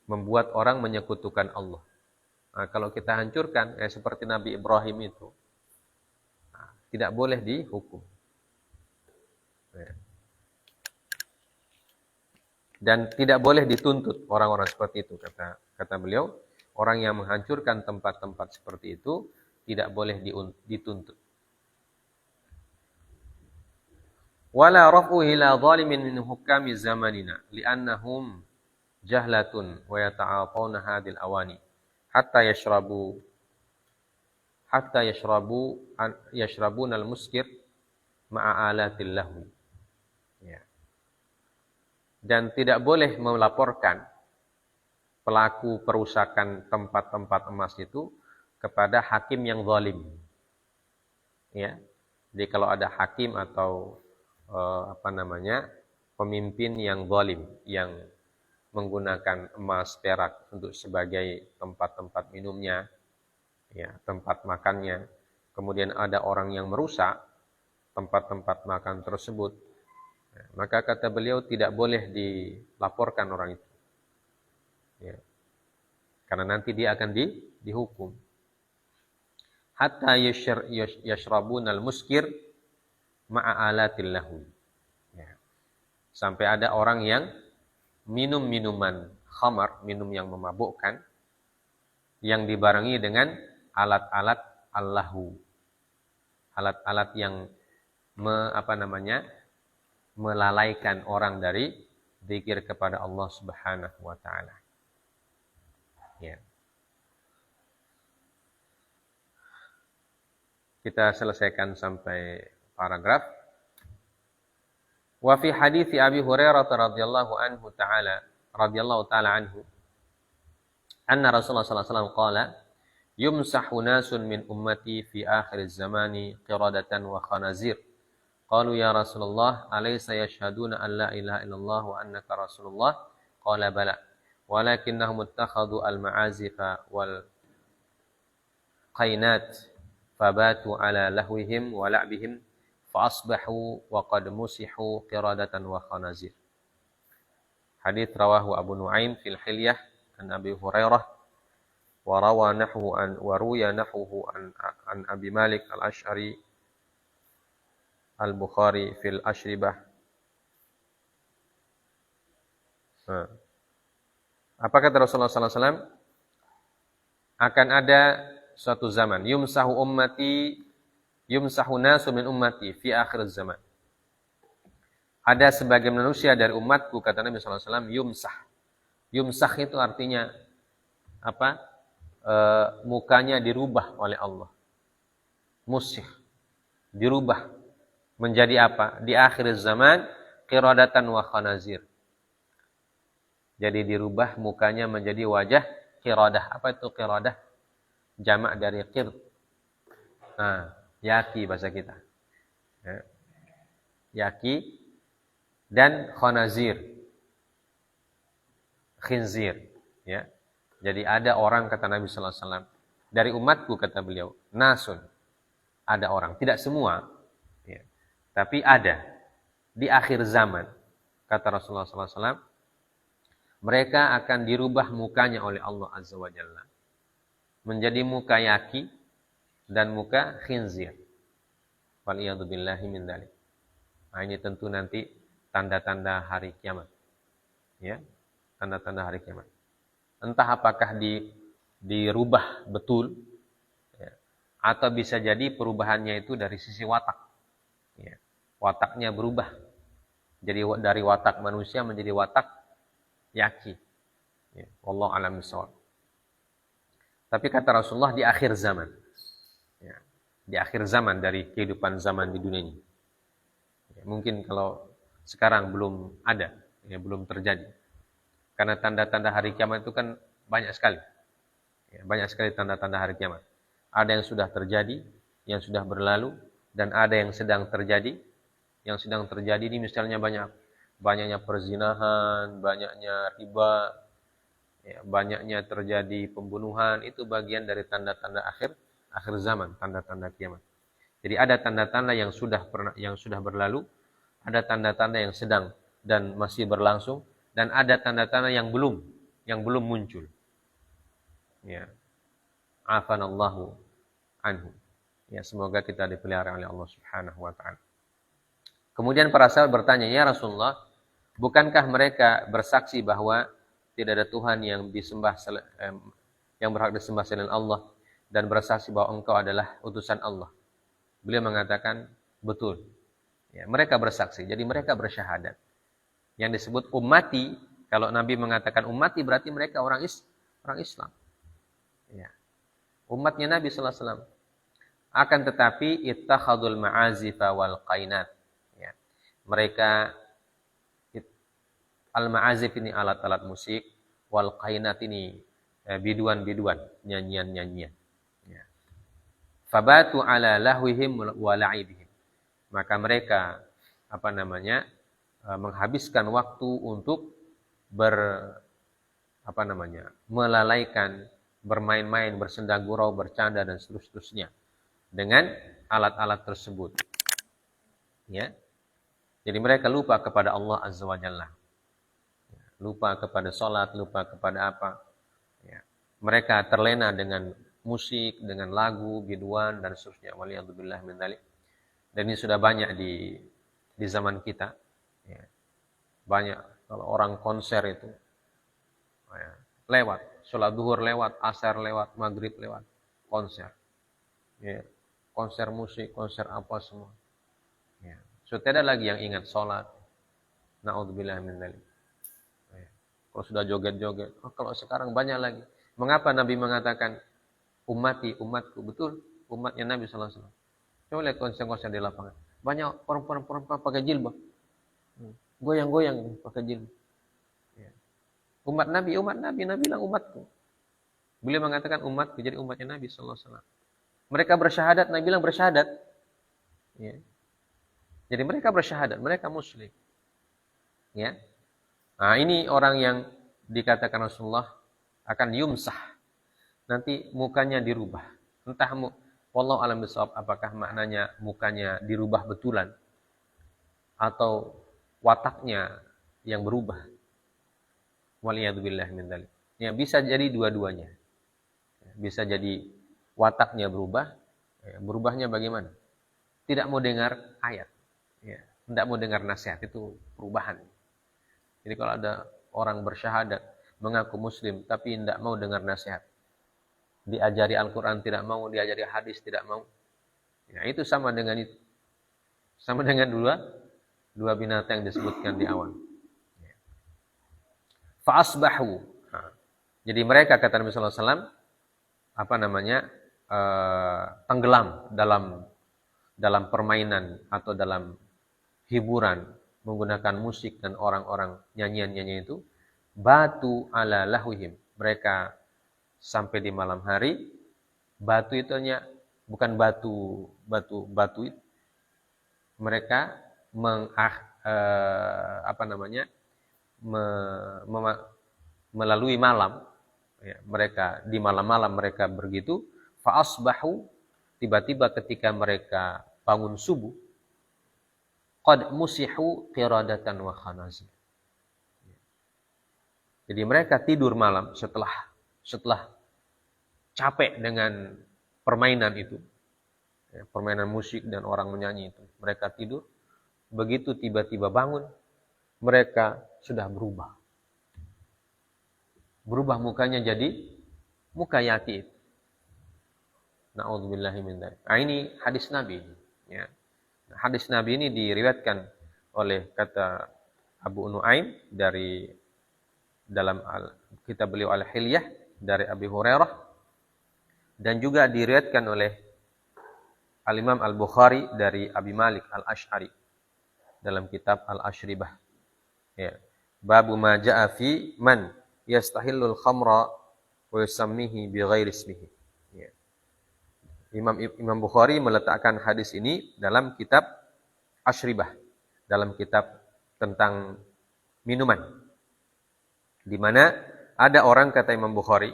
membuat orang menyekutukan Allah. Nah, kalau kita hancurkan, seperti Nabi Ibrahim itu, tidak boleh dihukum. Ya. Dan tidak boleh dituntut orang-orang seperti itu, kata beliau. Orang yang menghancurkan tempat-tempat seperti itu tidak boleh dituntut. Wala raf'u ila zalimin min hukami zamanina li'annahum jahlatun wa yata'atawna hadil awani hatta yashrabuna al-muskir ma'a alatil lahwi. Ya. Dan tidak boleh melaporkan pelaku perusakan tempat-tempat emas itu kepada hakim yang zalim. Ya. Jadi kalau ada hakim atau pemimpin yang zalim yang menggunakan emas, perak untuk sebagai tempat-tempat minumnya, ya, tempat makannya, kemudian ada orang yang merusak tempat-tempat makan tersebut, ya, maka kata beliau tidak boleh dilaporkan orang itu. Ya. Karena nanti dia akan dihukum. Hatta yashrabunal muskir ma'a alatil lahwi. Ya. Sampai ada orang yang minum minuman khamar, minum yang memabukkan, yang dibarengi dengan alat-alat allahu. Alat-alat yang melalaikan orang dari zikir kepada Allah Subhanahu wa taala. Ya. Kita selesaikan sampai paragraf. Wa fi hadits Abi Hurairah radhiyallahu ta'ala anhu anna Rasulullah sallallahu alaihi wasallam qala yumsahu nasun min ummati fi akhir zamani qiradatan wa khanazir. Qalu ya Rasulullah alaysa yashhaduna an la ilaha illallah wa annaka Rasulullah? Qala bala. Walakinnahum ittakhadhu al-ma'azifa wal qainat fabatu ala lahwihim wa la'bihim fa asbahu wa qad musihu qiradatan wa khanazir. Hadits rawahu Abu Nuaim fil Hilyah an Abi Hurairah wa rawa nahwu wa ruya nahwuhu an Abi Malik al-Asy'ari al-Bukhari fil Ashribah. Apa kata Rasulullah sallallahu alaihi wasallam? Akan ada suatu zaman yumsahu nasu min ummati fi akhir zaman. Ada sebagian manusia dari umatku, kata Nabi SAW, yumsah. Yumsah itu artinya apa? Mukanya dirubah oleh Allah. Musyih. Dirubah. Menjadi apa? Di akhir zaman, qiradatan wa khanazir. Jadi dirubah mukanya menjadi wajah qiradah. Apa itu qiradah? Jamak dari qird. Nah, yaki bahasa kita. Ya. Yaki dan khanazir. Khinzir. Ya. Jadi ada orang, kata Nabi sallallahu alaihi wasallam, dari umatku, kata beliau, nasun. Ada orang, tidak semua, ya. Tapi ada di akhir zaman, kata Rasulullah sallallahu alaihi wasallam, mereka akan dirubah mukanya oleh Allah Azza wa Jalla menjadi muka yaki dan muka khinzir. Waliyadzubillahi min dzalik. Nah, ini tentu nanti tanda-tanda hari kiamat. Ya, tanda-tanda hari kiamat. Entah apakah dirubah betul, ya, atau bisa jadi perubahannya itu dari sisi watak. Ya, wataknya berubah. Jadi dari watak manusia menjadi watak yaki. Ya, wallahu a'lam bishawab. Tapi kata Rasulullah di akhir zaman. Ya, di akhir zaman dari kehidupan zaman di dunia ini. Ya, mungkin kalau sekarang belum ada, ya, belum terjadi. Karena tanda-tanda hari kiamat itu kan banyak sekali. Ya, banyak sekali tanda-tanda hari kiamat. Ada yang sudah terjadi, yang sudah berlalu, dan ada yang sedang terjadi. Yang sedang terjadi ini misalnya banyaknya perzinahan, banyaknya riba, ya, banyaknya terjadi pembunuhan. Itu bagian dari tanda-tanda akhir zaman, tanda-tanda kiamat. Jadi ada tanda-tanda yang sudah berlalu, ada tanda-tanda yang sedang dan masih berlangsung, dan ada tanda-tanda yang belum muncul. Ya. Afanallahu anhu. Ya, semoga kita dipelihara oleh Allah Subhanahu wa taala. Kemudian para sahabat bertanya, "Ya Rasulullah, bukankah mereka bersaksi bahwa tidak ada Tuhan yang berhak disembah selain Allah dan bersaksi bahwa Engkau adalah utusan Allah?" Beliau mengatakan, "Betul." Ya, mereka bersaksi, jadi mereka bersyahadat. Yang disebut ummati, kalau Nabi mengatakan ummati berarti mereka orang Islam. Ya. Umatnya Nabi sallallahu alaihi wasallam. Akan tetapi ittakhadul ma'azifa wal qainat. Ya. Mereka al-ma'azif ini alat-alat musik, wal qainat ini biduan-biduan, nyanyian-nyanyian. Ya. Fabatu ala lahwihim wa la'ibihim. Maka mereka menghabiskan waktu untuk melalaikan, bermain-main, bersenda gurau, bercanda dan seterusnya dengan alat-alat tersebut. Ya. Jadi mereka lupa kepada Allah Azza wa Jalla. Lupa kepada salat, lupa kepada apa. Ya. Mereka terlena dengan musik, dengan lagu, biduan dan seterusnya. Waliyadzubillah min dzalik. Dan ini sudah banyak di zaman kita. Ya. Banyak kalau orang konser itu, ya, lewat, sholat duhur lewat, asar lewat, maghrib lewat, konser. Ya. Konser musik, konser apa semua. Ya. Sudah tidak lagi yang ingat sholat. Na'udzubillah min dzalik. Ya. Kalau sudah joget-joget, kalau sekarang banyak lagi. Mengapa Nabi mengatakan ummati, umatku? Betul, umatnya Nabi sallallahu alaihi wasallam. Coba lihat konser-konser di lapangan. Banyak perempuan pakai jilbab. Goyang-goyang pakai jilbab. Ya. Umat Nabi, Nabi bilang umatku. Beliau mengatakan umatku, jadi umatnya Nabi sallallahu alaihi wasallam. Mereka bersyahadat, Nabi bilang bersyahadat. Ya. Jadi mereka bersyahadat, mereka muslim. Ya. Nah, ini orang yang dikatakan Rasulullah akan yumsah. Nanti mukanya dirubah. Entah wallahu a'lam bishawab, apakah maknanya mukanya dirubah betulan atau wataknya yang berubah. Waliyadzubillah min dzalik. Ya, bisa jadi dua-duanya. Bisa jadi wataknya berubah. Ya, berubahnya bagaimana? Tidak mau dengar ayat. Ya, tidak mau dengar nasihat, itu perubahan. Jadi kalau ada orang bersyahadat, mengaku muslim tapi tidak mau dengar nasihat. Diajari Al-Quran tidak mau, diajari hadis tidak mau. Ya, itu sama dengan itu. Sama dengan Dua binatang yang disebutkan di awal. Fa'asbahu. Jadi mereka, kata Nabi sallallahu alaihi wasallam, tenggelam dalam permainan atau dalam hiburan menggunakan musik dan orang-orang nyanyian-nyanyian itu. Batu ala lahwihim. Mereka sampai di malam hari. Batu itu hanya bukan batu itu. Mereka melalui malam, ya, mereka di malam-malam mereka begitu. Fa'asbahu, tiba-tiba ketika mereka bangun subuh, qad musihu qiradatan wa khanazir. Jadi mereka tidur malam setelah capek dengan permainan itu, ya, permainan musik dan orang menyanyi itu. Mereka tidur, begitu tiba-tiba bangun, mereka sudah berubah. Berubah mukanya jadi muka yati. Na'udzubillahi min dzalik. Nah, ini hadis Nabi. Ya. Hadis Nabi ini diriwayatkan oleh kata Abu Nuaim dari dalam kitab beliau Al-Hilyah dari Abi Hurairah, dan juga diriwayatkan oleh Al-Imam Al-Bukhari dari Abi Malik Al-Asy'ari dalam kitab Al-Asyribah. Ya. Babu ma ja'a fi man yastahillul khamra wa yusammihi bi ghairi ismihi. Ya. Imam Bukhari meletakkan hadis ini dalam kitab Asyribah, dalam kitab tentang minuman. Di mana ada orang, kata Imam Bukhari,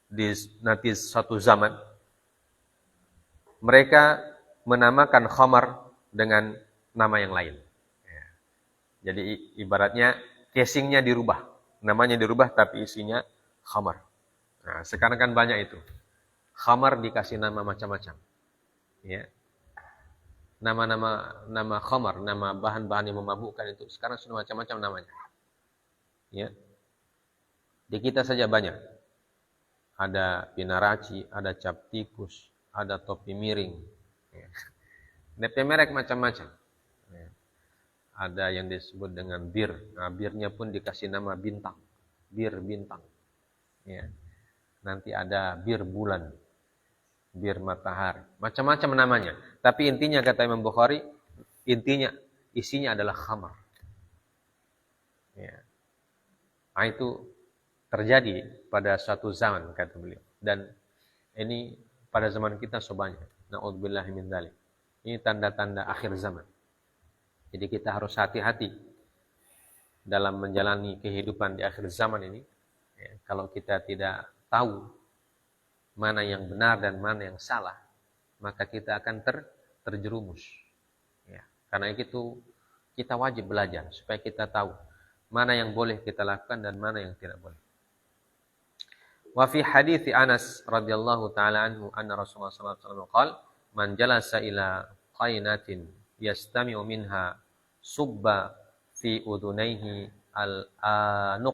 di nanti suatu zaman mereka menamakan khamar dengan nama yang lain. Ya. Jadi ibaratnya casingnya dirubah, namanya dirubah tapi isinya khamar. Nah, sekarang kan banyak itu. Khamar dikasih nama macam-macam. Ya. Nama khamar, nama bahan-bahan yang memabukkan itu sekarang sudah macam-macam namanya. Ya. Di kita saja banyak. Ada pinaraci, ada cap tikus, ada topi miring. Ya. DP merek macam-macam. Ya. Ada yang disebut dengan bir. Nah, birnya pun dikasih nama bintang. Bir bintang. Ya. Nanti ada bir bulan, bir matahari. Macam-macam namanya. Tapi intinya, kata Imam Bukhari, isinya adalah khamar. Ya. Nah, itu terjadi pada suatu zaman, kata beliau. Dan ini pada zaman kita sebanyak. Na'udzubillahi min dzalik. Ini tanda-tanda akhir zaman. Jadi kita harus hati-hati dalam menjalani kehidupan di akhir zaman ini. Ya, kalau kita tidak tahu mana yang benar dan mana yang salah, maka kita akan terjerumus. Ya, karena itu kita wajib belajar supaya kita tahu mana yang boleh kita lakukan dan mana yang tidak boleh. Wa fi hadits Anas radhiyallahu taala anhu anna Rasulullah sallallahu alaihi wasallam qala man jalasa ila qainatin yastami'u minha subba fi udunaihi al-anuq